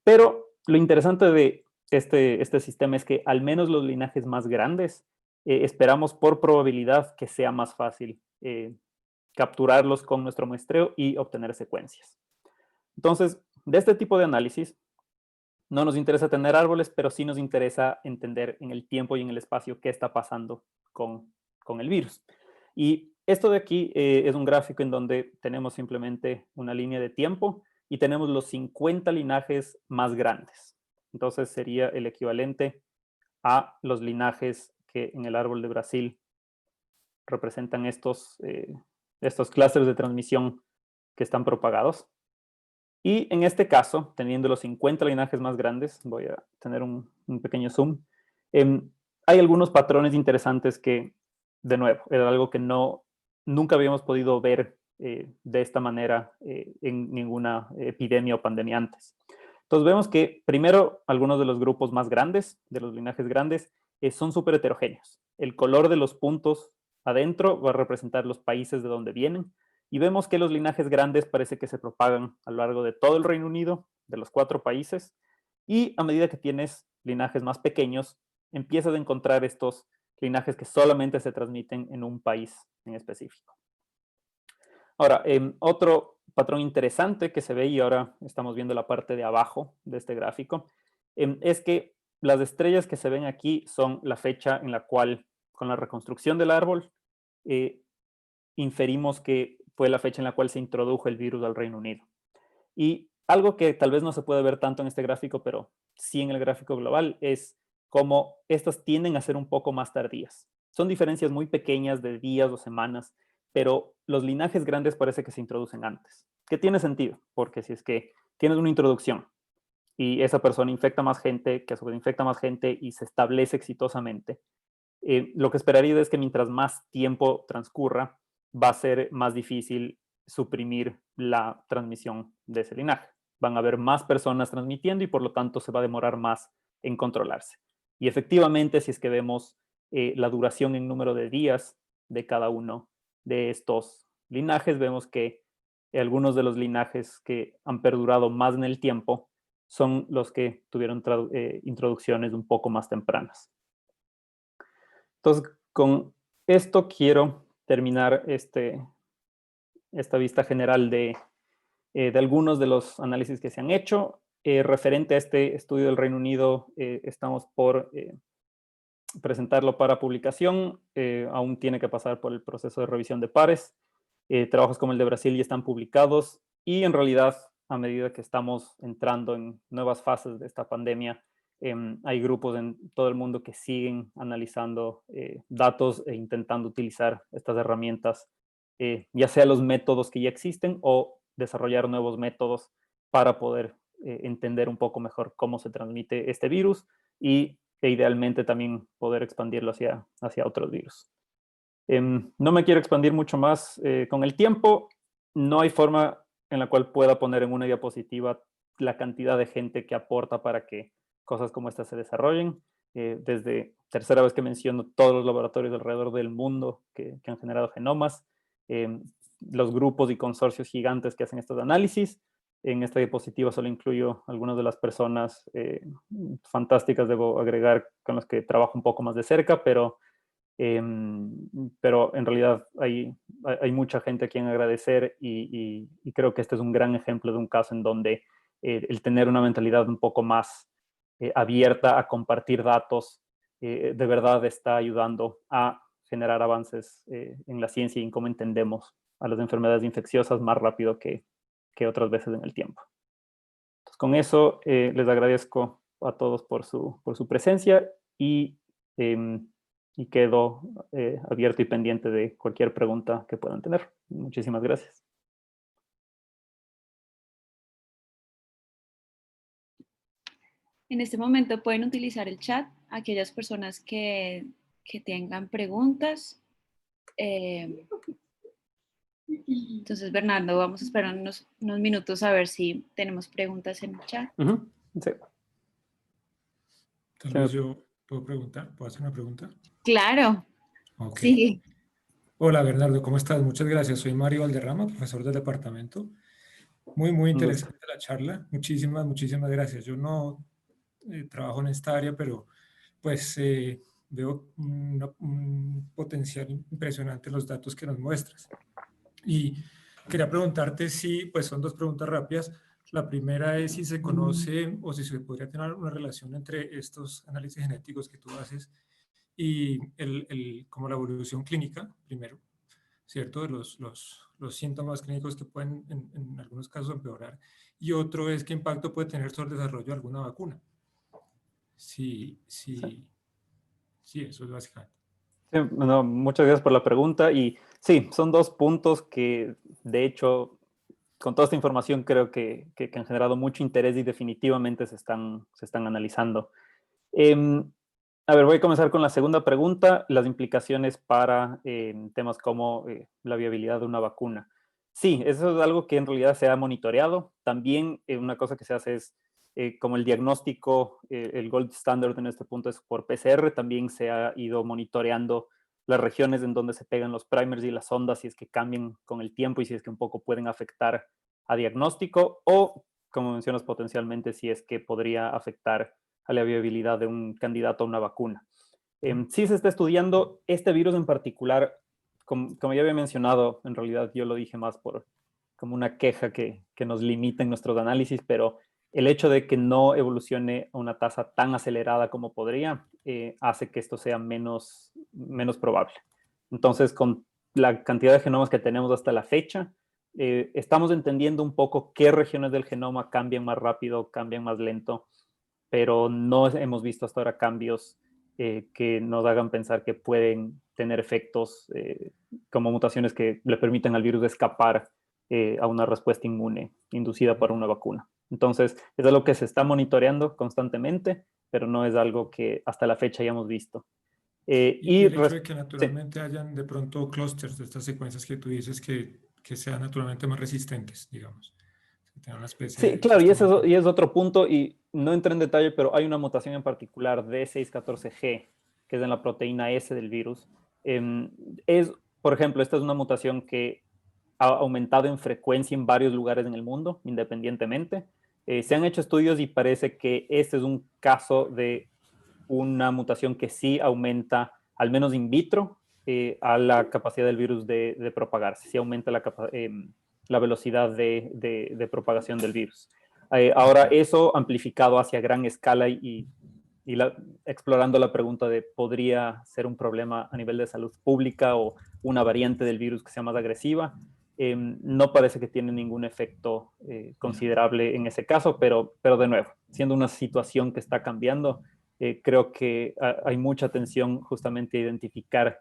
Pero lo interesante de este sistema es que al menos los linajes más grandes esperamos por probabilidad que sea más fácil capturarlos con nuestro muestreo y obtener secuencias. Entonces, de este tipo de análisis, no nos interesa tener árboles, pero sí nos interesa entender en el tiempo y en el espacio qué está pasando con el virus. Y esto de aquí es un gráfico en donde tenemos simplemente una línea de tiempo y tenemos los 50 linajes más grandes. Entonces sería el equivalente a los linajes que en el árbol de Brasil representan estos clústeres de transmisión que están propagados. Y en este caso, teniendo los 50 linajes más grandes, voy a tener un pequeño zoom, hay algunos patrones interesantes que, de nuevo, era algo que nunca habíamos podido ver de esta manera en ninguna epidemia o pandemia antes. Entonces vemos que, primero, algunos de los grupos más grandes, de los linajes grandes, son súper heterogéneos. El color de los puntos adentro va a representar los países de donde vienen, y vemos que los linajes grandes parece que se propagan a lo largo de todo el Reino Unido, de los 4 países, y a medida que tienes linajes más pequeños, empiezas a encontrar estos linajes que solamente se transmiten en un país en específico. Ahora, otro patrón interesante que se ve, y ahora estamos viendo la parte de abajo de este gráfico, es que las estrellas que se ven aquí son la fecha en la cual, con la reconstrucción del árbol, inferimos que fue la fecha en la cual se introdujo el virus al Reino Unido. Y algo que tal vez no se puede ver tanto en este gráfico, pero sí en el gráfico global, es cómo estas tienden a ser un poco más tardías. Son diferencias muy pequeñas de días o semanas, pero los linajes grandes parece que se introducen antes. Que tiene sentido, porque si es que tienes una introducción y esa persona infecta más gente, que a su vez infecta más gente y se establece exitosamente, lo que esperaría es que mientras más tiempo transcurra, va a ser más difícil suprimir la transmisión de ese linaje. Van a haber más personas transmitiendo y por lo tanto se va a demorar más en controlarse. Y efectivamente, si es que vemos la duración en número de días de cada uno de estos linajes, vemos que algunos de los linajes que han perdurado más en el tiempo son los que tuvieron introducciones un poco más tempranas. Entonces, con esto quiero terminar esta vista general de algunos de los análisis que se han hecho. Referente a este estudio del Reino Unido, estamos por presentarlo para publicación. Aún tiene que pasar por el proceso de revisión de pares. Trabajos como el de Brasil ya están publicados y en realidad, a medida que estamos entrando en nuevas fases de esta pandemia, hay grupos en todo el mundo que siguen analizando datos e intentando utilizar estas herramientas, ya sea los métodos que ya existen o desarrollar nuevos métodos para poder entender un poco mejor cómo se transmite este virus y e idealmente también poder expandirlo hacia otros virus. No me quiero expandir mucho más con el tiempo. No hay forma en la cual pueda poner en una diapositiva la cantidad de gente que aporta para que cosas como estas se desarrollen. Desde tercera vez que menciono todos los laboratorios alrededor del mundo que han generado genomas, los grupos y consorcios gigantes que hacen estos análisis. En esta diapositiva solo incluyo algunas de las personas fantásticas, debo agregar, con las que trabajo un poco más de cerca, pero en realidad hay mucha gente a quien agradecer y creo que este es un gran ejemplo de un caso en donde el tener una mentalidad un poco más abierta a compartir datos de verdad está ayudando a generar avances en la ciencia y en cómo entendemos a las enfermedades infecciosas más rápido que otras veces en el tiempo. Entonces, con eso les agradezco a todos por su presencia y quedo abierto y pendiente de cualquier pregunta que puedan tener. Muchísimas gracias. En este momento pueden utilizar el chat aquellas personas que tengan preguntas. Entonces, Bernardo, vamos a esperar unos minutos a ver si tenemos preguntas en el chat. Sí. Tal vez yo puedo preguntar, ¿puedo hacer una pregunta? Claro. Okay. Sí. Hola, Bernardo, ¿cómo estás? Muchas gracias. Soy Mario Valderrama, profesor del departamento. Muy interesante la charla. Muchísimas gracias. Yo no trabajo en esta área, pero pues veo un potencial impresionante en los datos que nos muestras. Y quería preguntarte si, pues son dos preguntas rápidas. La primera es si se conoce o si se podría tener una relación entre estos análisis genéticos que tú haces y como la evolución clínica, primero, ¿cierto? De los síntomas clínicos que pueden en algunos casos empeorar. Y otro es qué impacto puede tener sobre el desarrollo de alguna vacuna. Sí, eso es básicamente. Sí, no, muchas gracias por la pregunta. Y sí, son dos puntos que, de hecho, con toda esta información creo que han generado mucho interés y definitivamente se están analizando. A ver, voy a comenzar con la segunda pregunta, las implicaciones para temas como la viabilidad de una vacuna. Sí, eso es algo que en realidad se ha monitoreado. También una cosa que se hace es, como el diagnóstico, el gold standard en este punto es por PCR, también se ha ido monitoreando las regiones en donde se pegan los primers y las ondas, si es que cambian con el tiempo y si es que un poco pueden afectar a diagnóstico o, como mencionas, potencialmente si es que podría afectar a la viabilidad de un candidato a una vacuna. Sí se está estudiando este virus en particular, como ya había mencionado, en realidad yo lo dije más por como una queja que nos limita en nuestros análisis, pero el hecho de que no evolucione a una tasa tan acelerada como podría, hace que esto sea menos probable. Entonces, con la cantidad de genomas que tenemos hasta la fecha, estamos entendiendo un poco qué regiones del genoma cambian más rápido, cambian más lento, pero no hemos visto hasta ahora cambios que nos hagan pensar que pueden tener efectos como mutaciones que le permitan al virus escapar a una respuesta inmune inducida por una vacuna. Entonces, es algo que se está monitoreando constantemente, pero no es algo que hasta la fecha hayamos visto. Y el hecho de que naturalmente hayan de pronto clústeres de estas secuencias que tú dices que sean naturalmente más resistentes, digamos. Una especie sí, claro, y es otro punto, y no entré en detalle, pero hay una mutación en particular, D614G, que es en la proteína S del virus. Por ejemplo, esta es una mutación que ha aumentado en frecuencia en varios lugares en el mundo, independientemente. Se han hecho estudios y parece que este es un caso de una mutación que sí aumenta, al menos in vitro, a la capacidad del virus de propagarse, sí aumenta la velocidad de propagación del virus. Ahora, eso amplificado hacia gran escala y explorando la pregunta de podría ser un problema a nivel de salud pública o una variante del virus que sea más agresiva, no parece que tiene ningún efecto considerable en ese caso, pero de nuevo, siendo una situación que está cambiando, creo que hay mucha atención justamente a identificar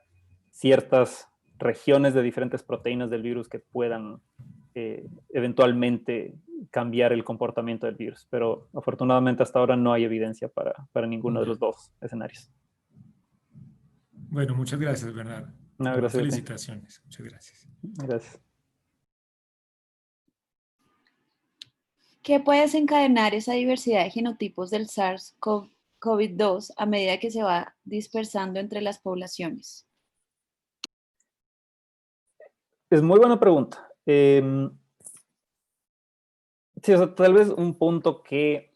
ciertas regiones de diferentes proteínas del virus que puedan eventualmente cambiar el comportamiento del virus. Pero afortunadamente hasta ahora no hay evidencia para ninguno de los dos escenarios. Bueno, muchas gracias, Bernardo. No, gracias. Felicitaciones. Muchas gracias. Gracias. ¿Qué puede desencadenar esa diversidad de genotipos del SARS-CoV-2 a medida que se va dispersando entre las poblaciones? Es muy buena pregunta. Sí, o sea, tal vez un punto que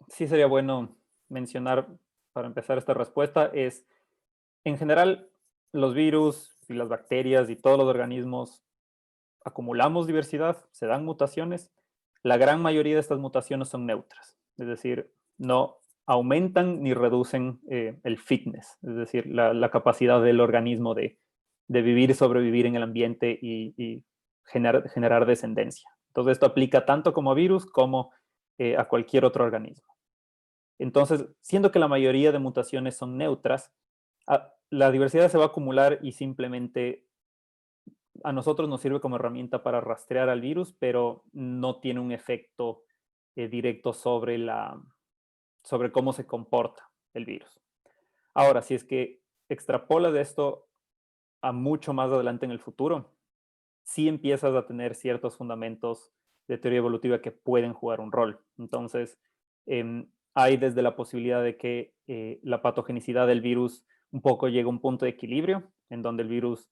sí sería bueno mencionar para empezar esta respuesta es, en general, los virus y las bacterias y todos los organismos acumulamos diversidad, se dan mutaciones. La gran mayoría de estas mutaciones son neutras, es decir, no aumentan ni reducen el fitness, es decir, la capacidad del organismo de vivir y sobrevivir en el ambiente y generar descendencia. Entonces, esto aplica tanto como a virus como a cualquier otro organismo. Entonces, siendo que la mayoría de mutaciones son neutras, la diversidad se va a acumular y simplemente a nosotros nos sirve como herramienta para rastrear al virus, pero no tiene un efecto directo sobre cómo se comporta el virus. Ahora, si es que extrapolas esto a mucho más adelante en el futuro, sí empiezas a tener ciertos fundamentos de teoría evolutiva que pueden jugar un rol. Entonces, hay desde la posibilidad de que la patogenicidad del virus un poco llegue a un punto de equilibrio, en donde el virus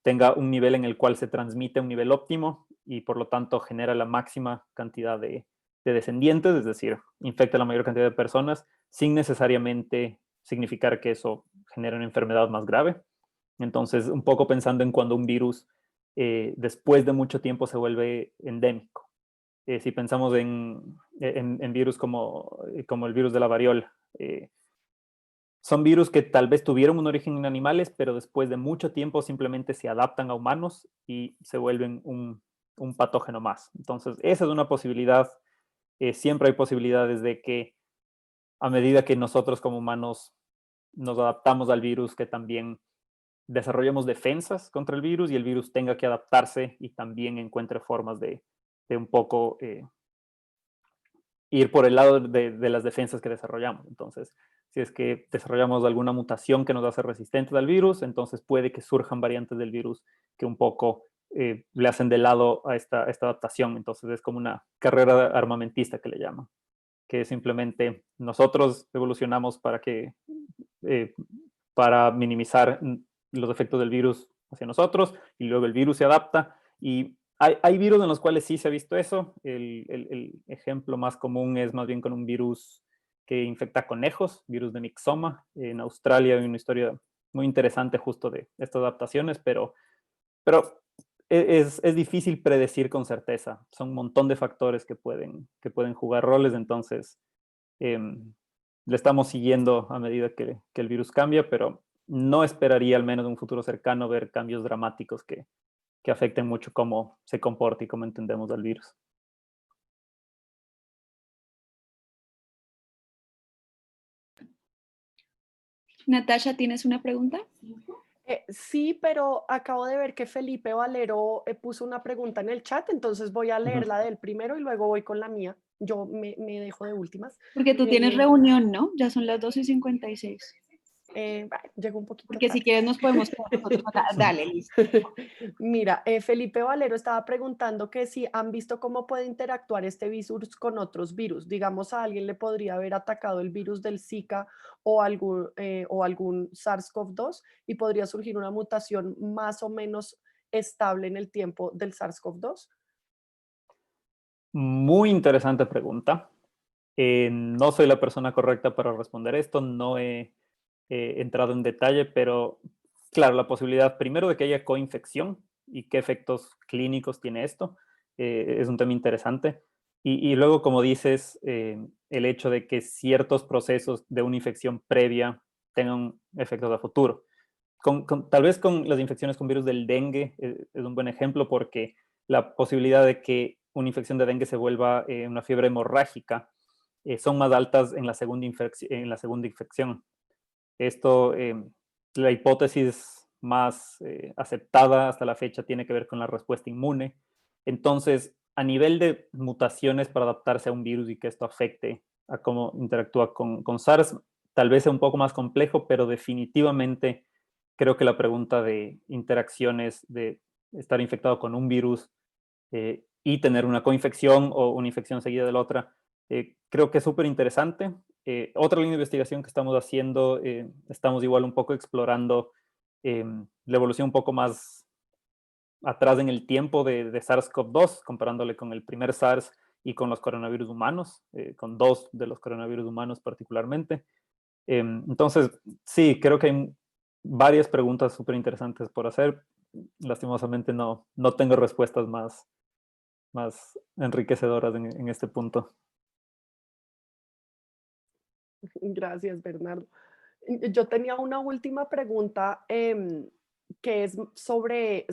tenga un nivel en el cual se transmite a un nivel óptimo y por lo tanto genera la máxima cantidad de descendientes, es decir, infecta a la mayor cantidad de personas sin necesariamente significar que eso genere una enfermedad más grave. Entonces, un poco pensando en cuando un virus después de mucho tiempo se vuelve endémico. Si pensamos en virus como el virus de la variola, son virus que tal vez tuvieron un origen en animales, pero después de mucho tiempo simplemente se adaptan a humanos y se vuelven un patógeno más. Entonces, esa es una posibilidad. Siempre hay posibilidades de que a medida que nosotros como humanos nos adaptamos al virus, que también desarrollemos defensas contra el virus y el virus tenga que adaptarse y también encuentre formas de un poco ir por el lado de las defensas que desarrollamos. Entonces, si es que desarrollamos alguna mutación que nos hace resistentes al virus, entonces puede que surjan variantes del virus que un poco le hacen de lado a esta adaptación. Entonces es como una carrera armamentista que le llaman, que simplemente nosotros evolucionamos para minimizar los efectos del virus hacia nosotros y luego el virus se adapta y hay virus en los cuales sí se ha visto eso. El ejemplo más común es más bien con un virus que infecta conejos, virus de Myxoma. En Australia hay una historia muy interesante justo de estas adaptaciones, pero es difícil predecir con certeza. Son un montón de factores que pueden jugar roles, entonces le estamos siguiendo a medida que el virus cambia, pero no esperaría, al menos en un futuro cercano, ver cambios dramáticos que afecten mucho cómo se comporta y cómo entendemos al virus. Natasha, ¿tienes una pregunta? Sí, pero acabo de ver que Felipe Valero puso una pregunta en el chat, entonces voy a leer la del primero y luego voy con la mía. Yo me dejo de últimas. Porque tú tienes reunión, ¿no? Ya son las 12:56. Llegó un poquito Porque tarde. si quieres nos podemos quedar nosotros acá. Dale, listo. Mira, Felipe Valero estaba preguntando que si han visto cómo puede interactuar este virus con otros virus. Digamos, a alguien le podría haber atacado el virus del Zika o algún SARS-CoV-2 y podría surgir una mutación más o menos estable en el tiempo del SARS-CoV-2. Muy interesante pregunta. No soy la persona correcta para responder esto, no he entrado en detalle, pero claro, la posibilidad primero de que haya coinfección y qué efectos clínicos tiene esto es un tema interesante. Y luego, como dices, el hecho de que ciertos procesos de una infección previa tengan efectos a futuro. Tal vez con las infecciones con virus del dengue es un buen ejemplo porque la posibilidad de que una infección de dengue se vuelva una fiebre hemorrágica son más altas en la segunda infección. Esto, la hipótesis más aceptada hasta la fecha tiene que ver con la respuesta inmune. Entonces, a nivel de mutaciones para adaptarse a un virus y que esto afecte a cómo interactúa con SARS, tal vez sea un poco más complejo, pero definitivamente creo que la pregunta de interacciones, de estar infectado con un virus y tener una coinfección o una infección seguida de la otra, creo que es súper interesante. Otra línea de investigación que estamos haciendo, estamos igual un poco explorando la evolución un poco más atrás en el tiempo de SARS-CoV-2, comparándole con el primer SARS y con los coronavirus humanos, con 2 de los coronavirus humanos particularmente. Entonces, sí, creo que hay varias preguntas súper interesantes por hacer. Lastimosamente no tengo respuestas más enriquecedoras en este punto. Gracias, Bernardo. Yo tenía una última pregunta que es sobre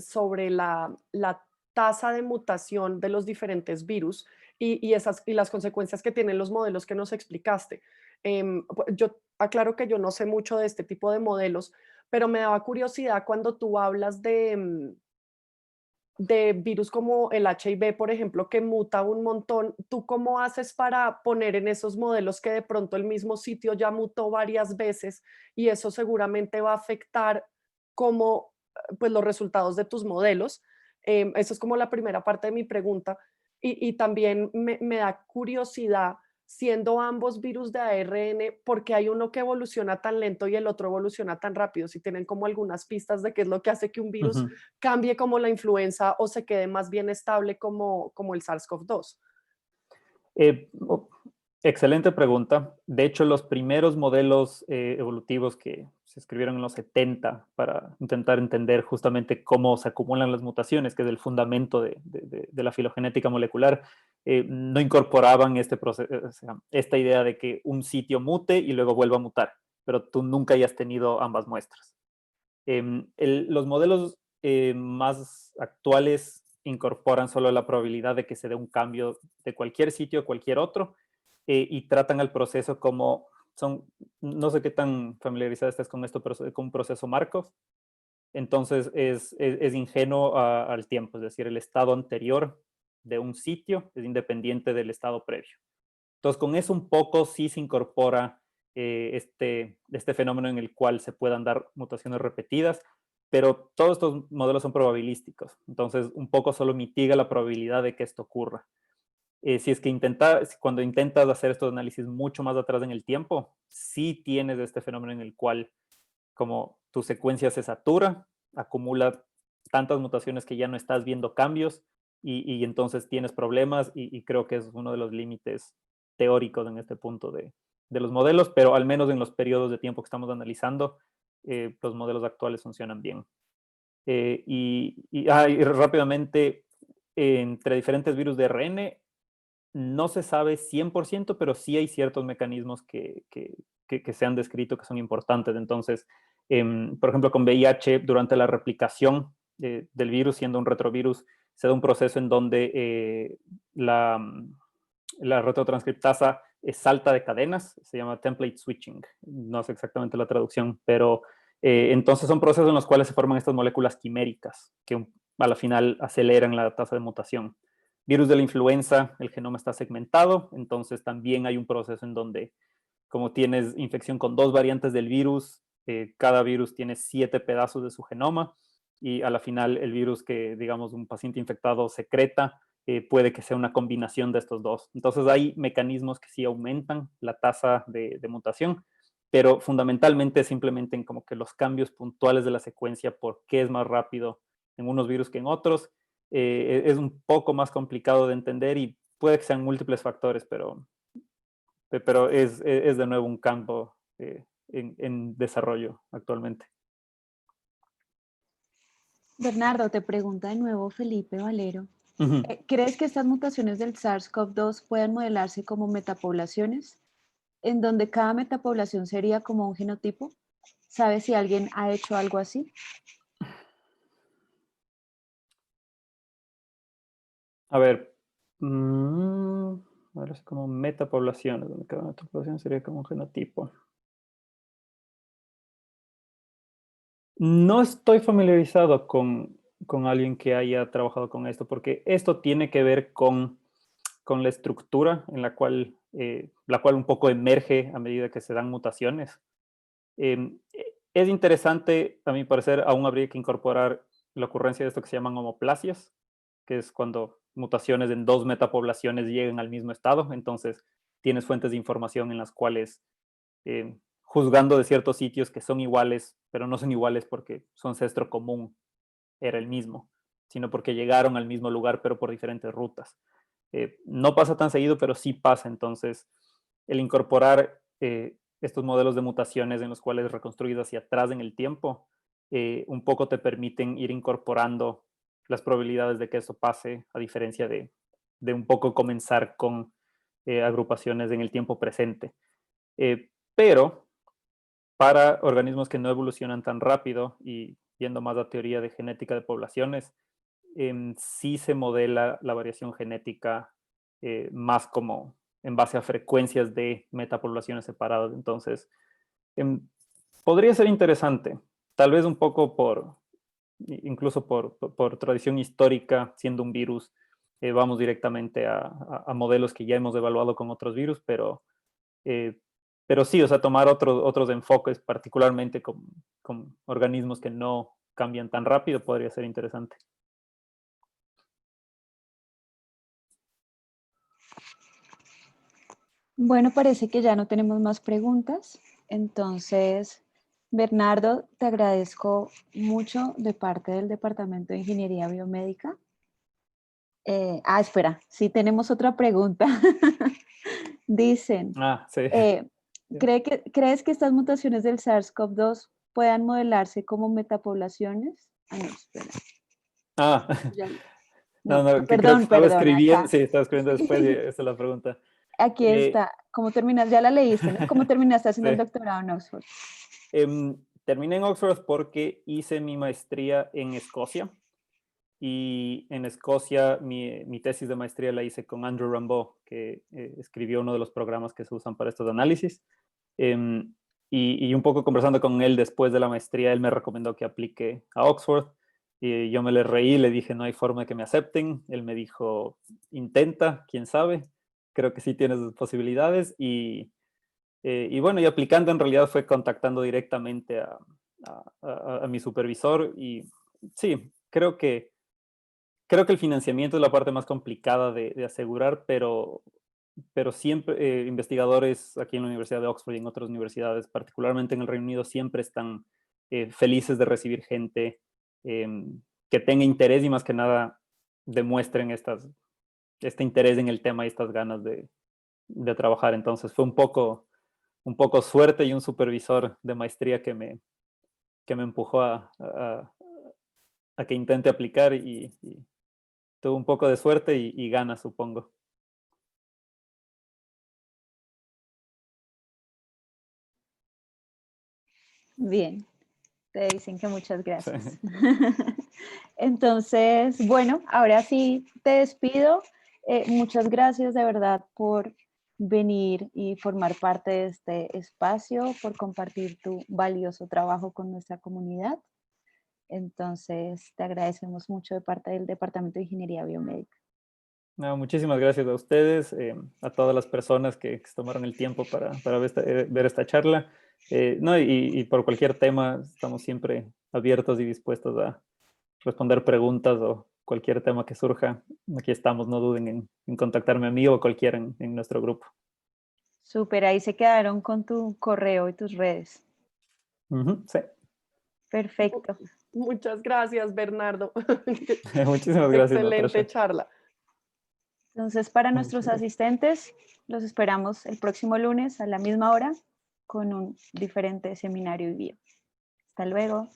la tasa de mutación de los diferentes virus y las consecuencias que tienen los modelos que nos explicaste. Yo aclaro que yo no sé mucho de este tipo de modelos, pero me daba curiosidad cuando tú hablas de virus como el HIV, por ejemplo, que muta un montón. ¿Tú cómo haces para poner en esos modelos que de pronto el mismo sitio ya mutó varias veces y eso seguramente va a afectar como pues los resultados de tus modelos? Esa es como la primera parte de mi pregunta. Y también me da curiosidad, siendo ambos virus de ARN, ¿por qué hay uno que evoluciona tan lento y el otro evoluciona tan rápido? Si tienen como algunas pistas de qué es lo que hace que un virus Ujú. cambie como la influenza o se quede más bien estable como el SARS-CoV-2. Eh, oh, Excelente pregunta. De hecho, los primeros modelos evolutivos que se escribieron en los 70 para intentar entender justamente cómo se acumulan las mutaciones, que es el fundamento de la filogenética molecular, no incorporaban o sea, esta idea de que un sitio mute y luego vuelva a mutar, pero tú nunca hayas tenido ambas muestras. Los modelos más actuales incorporan solo la probabilidad de que se dé un cambio de cualquier sitio a cualquier otro y tratan el proceso como no sé qué tan familiarizada estás con esto, pero es como un proceso Markov. Entonces es ingenuo al tiempo, es decir, el estado anterior de un sitio es independiente del estado previo. Entonces, con eso un poco sí se incorpora este fenómeno en el cual se puedan dar mutaciones repetidas, pero todos estos modelos son probabilísticos. Entonces, un poco solo mitiga la probabilidad de que esto ocurra. Si es que cuando intentas hacer estos análisis mucho más atrás en el tiempo, sí tienes este fenómeno en el cual, como tu secuencia se satura, acumula tantas mutaciones que ya no estás viendo cambios y entonces tienes problemas y creo que es uno de los límites teóricos en este punto de los modelos, pero al menos en los periodos de tiempo que estamos analizando, los modelos actuales funcionan bien. Y rápidamente, entre diferentes virus de RN, no se sabe 100%, pero sí hay ciertos mecanismos que se han descrito que son importantes. Entonces, por ejemplo, con VIH, durante la replicación del virus, siendo un retrovirus, se da un proceso en donde la retrotranscriptasa salta de cadenas, se llama template switching, no sé exactamente la traducción, pero entonces son procesos en los cuales se forman estas moléculas quiméricas que a la final aceleran la tasa de mutación. Virus de la influenza, el genoma está segmentado, entonces también hay un proceso en donde, como tienes infección con 2 variantes del virus, cada virus tiene 7 pedazos de su genoma y a la final el virus que, digamos, un paciente infectado secreta puede que sea una combinación de estos dos. Entonces hay mecanismos que sí aumentan la tasa de mutación, pero fundamentalmente simplemente en como que los cambios puntuales de la secuencia, por qué es más rápido en unos virus que en otros, es un poco más complicado de entender y puede que sean múltiples factores, pero es de nuevo un campo en desarrollo actualmente. Bernardo, te pregunta de nuevo Felipe Valero. Ujú. ¿Crees que estas mutaciones del SARS-CoV-2 pueden modelarse como metapoblaciones, en donde cada metapoblación sería como un genotipo? ¿Sabes si alguien ha hecho algo así? A ver, ahora es como metapoblaciones, donde cada metapoblación sería como un genotipo. No estoy familiarizado con alguien que haya trabajado con esto, porque esto tiene que ver con la estructura en la cual un poco emerge a medida que se dan mutaciones. Es interesante, a mi parecer, aún habría que incorporar la ocurrencia de esto que se llaman homoplasias, que es cuando mutaciones en dos metapoblaciones llegan al mismo estado. Entonces, tienes fuentes de información en las cuales, juzgando de ciertos sitios que son iguales, pero no son iguales porque su ancestro común era el mismo, sino porque llegaron al mismo lugar, pero por diferentes rutas. No pasa tan seguido, pero sí pasa. Entonces, el incorporar estos modelos de mutaciones en los cuales reconstruido hacia atrás en el tiempo, un poco te permiten ir incorporando las probabilidades de que eso pase, a diferencia de un poco comenzar con agrupaciones en el tiempo presente. Pero para organismos que no evolucionan tan rápido y yendo más a teoría de genética de poblaciones, sí se modela la variación genética más como en base a frecuencias de metapoblaciones separadas. Entonces, podría ser interesante, tal vez un poco incluso por tradición histórica, siendo un virus, vamos directamente a modelos que ya hemos evaluado con otros virus, eh, pero sí, o sea, tomar otros enfoques, particularmente con organismos que no cambian tan rápido, podría ser interesante. Bueno, parece que ya no tenemos más preguntas. Entonces, Bernardo, te agradezco mucho de parte del Departamento de Ingeniería Biomédica. Espera, sí tenemos otra pregunta. Dicen, Sí. ¿crees que estas mutaciones del SARS-CoV-2 puedan modelarse como metapoblaciones? No, espera. Ya- No, no, no, que creo que perdón, estaba perdón, escribiendo, acá. sí, estaba escribiendo después y esa es la pregunta. Aquí Eh, está. ¿Cómo terminas? Ya la leíste, ¿no? ¿Cómo terminaste haciendo el sí. doctorado en Oxford? Terminé en Oxford porque hice mi maestría en Escocia, y en Escocia mi tesis de maestría la hice con Andrew Rambaud, que escribió uno de los programas que se usan para estos análisis. Em, y un poco conversando con él después de la maestría, él me recomendó que aplique a Oxford. Y yo me le reí, le dije, no hay forma de que me acepten. Él me dijo, intenta, quién sabe. Creo que sí tienes posibilidades. Y bueno, y aplicando en realidad fue contactando directamente a mi supervisor. Y sí, creo que el financiamiento es la parte más complicada de asegurar, pero siempre investigadores aquí en la Universidad de Oxford y en otras universidades, particularmente en el Reino Unido, siempre están felices de recibir gente que tenga interés y más que nada demuestren este interés en el tema y estas ganas de trabajar. Entonces fue un poco suerte y un supervisor de maestría que me empujó a que intente aplicar y tuve un poco de suerte y ganas, supongo. Bien, te dicen que muchas Sí. gracias. Entonces, bueno, ahora sí te despido. Muchas gracias de verdad por venir y formar parte de este espacio, por compartir tu valioso trabajo con nuestra comunidad. Entonces, te agradecemos mucho de parte del Departamento de Ingeniería Biomédica. No, muchísimas gracias a ustedes, a todas las personas que se tomaron el tiempo para ver esta charla. No, y por cualquier tema, estamos siempre abiertos y dispuestos a responder preguntas o cualquier tema que surja. Aquí estamos, no duden en contactarme a mí o cualquiera en nuestro grupo. Súper, ahí se quedaron con tu correo y tus redes. Sí. Perfecto. Muchas gracias, Bernardo. Muchísimas gracias, Excelente Natasha. charla. Entonces, para Muchas nuestros gracias. asistentes, los esperamos el próximo lunes a la misma hora con un diferente seminario y guía. Hasta luego.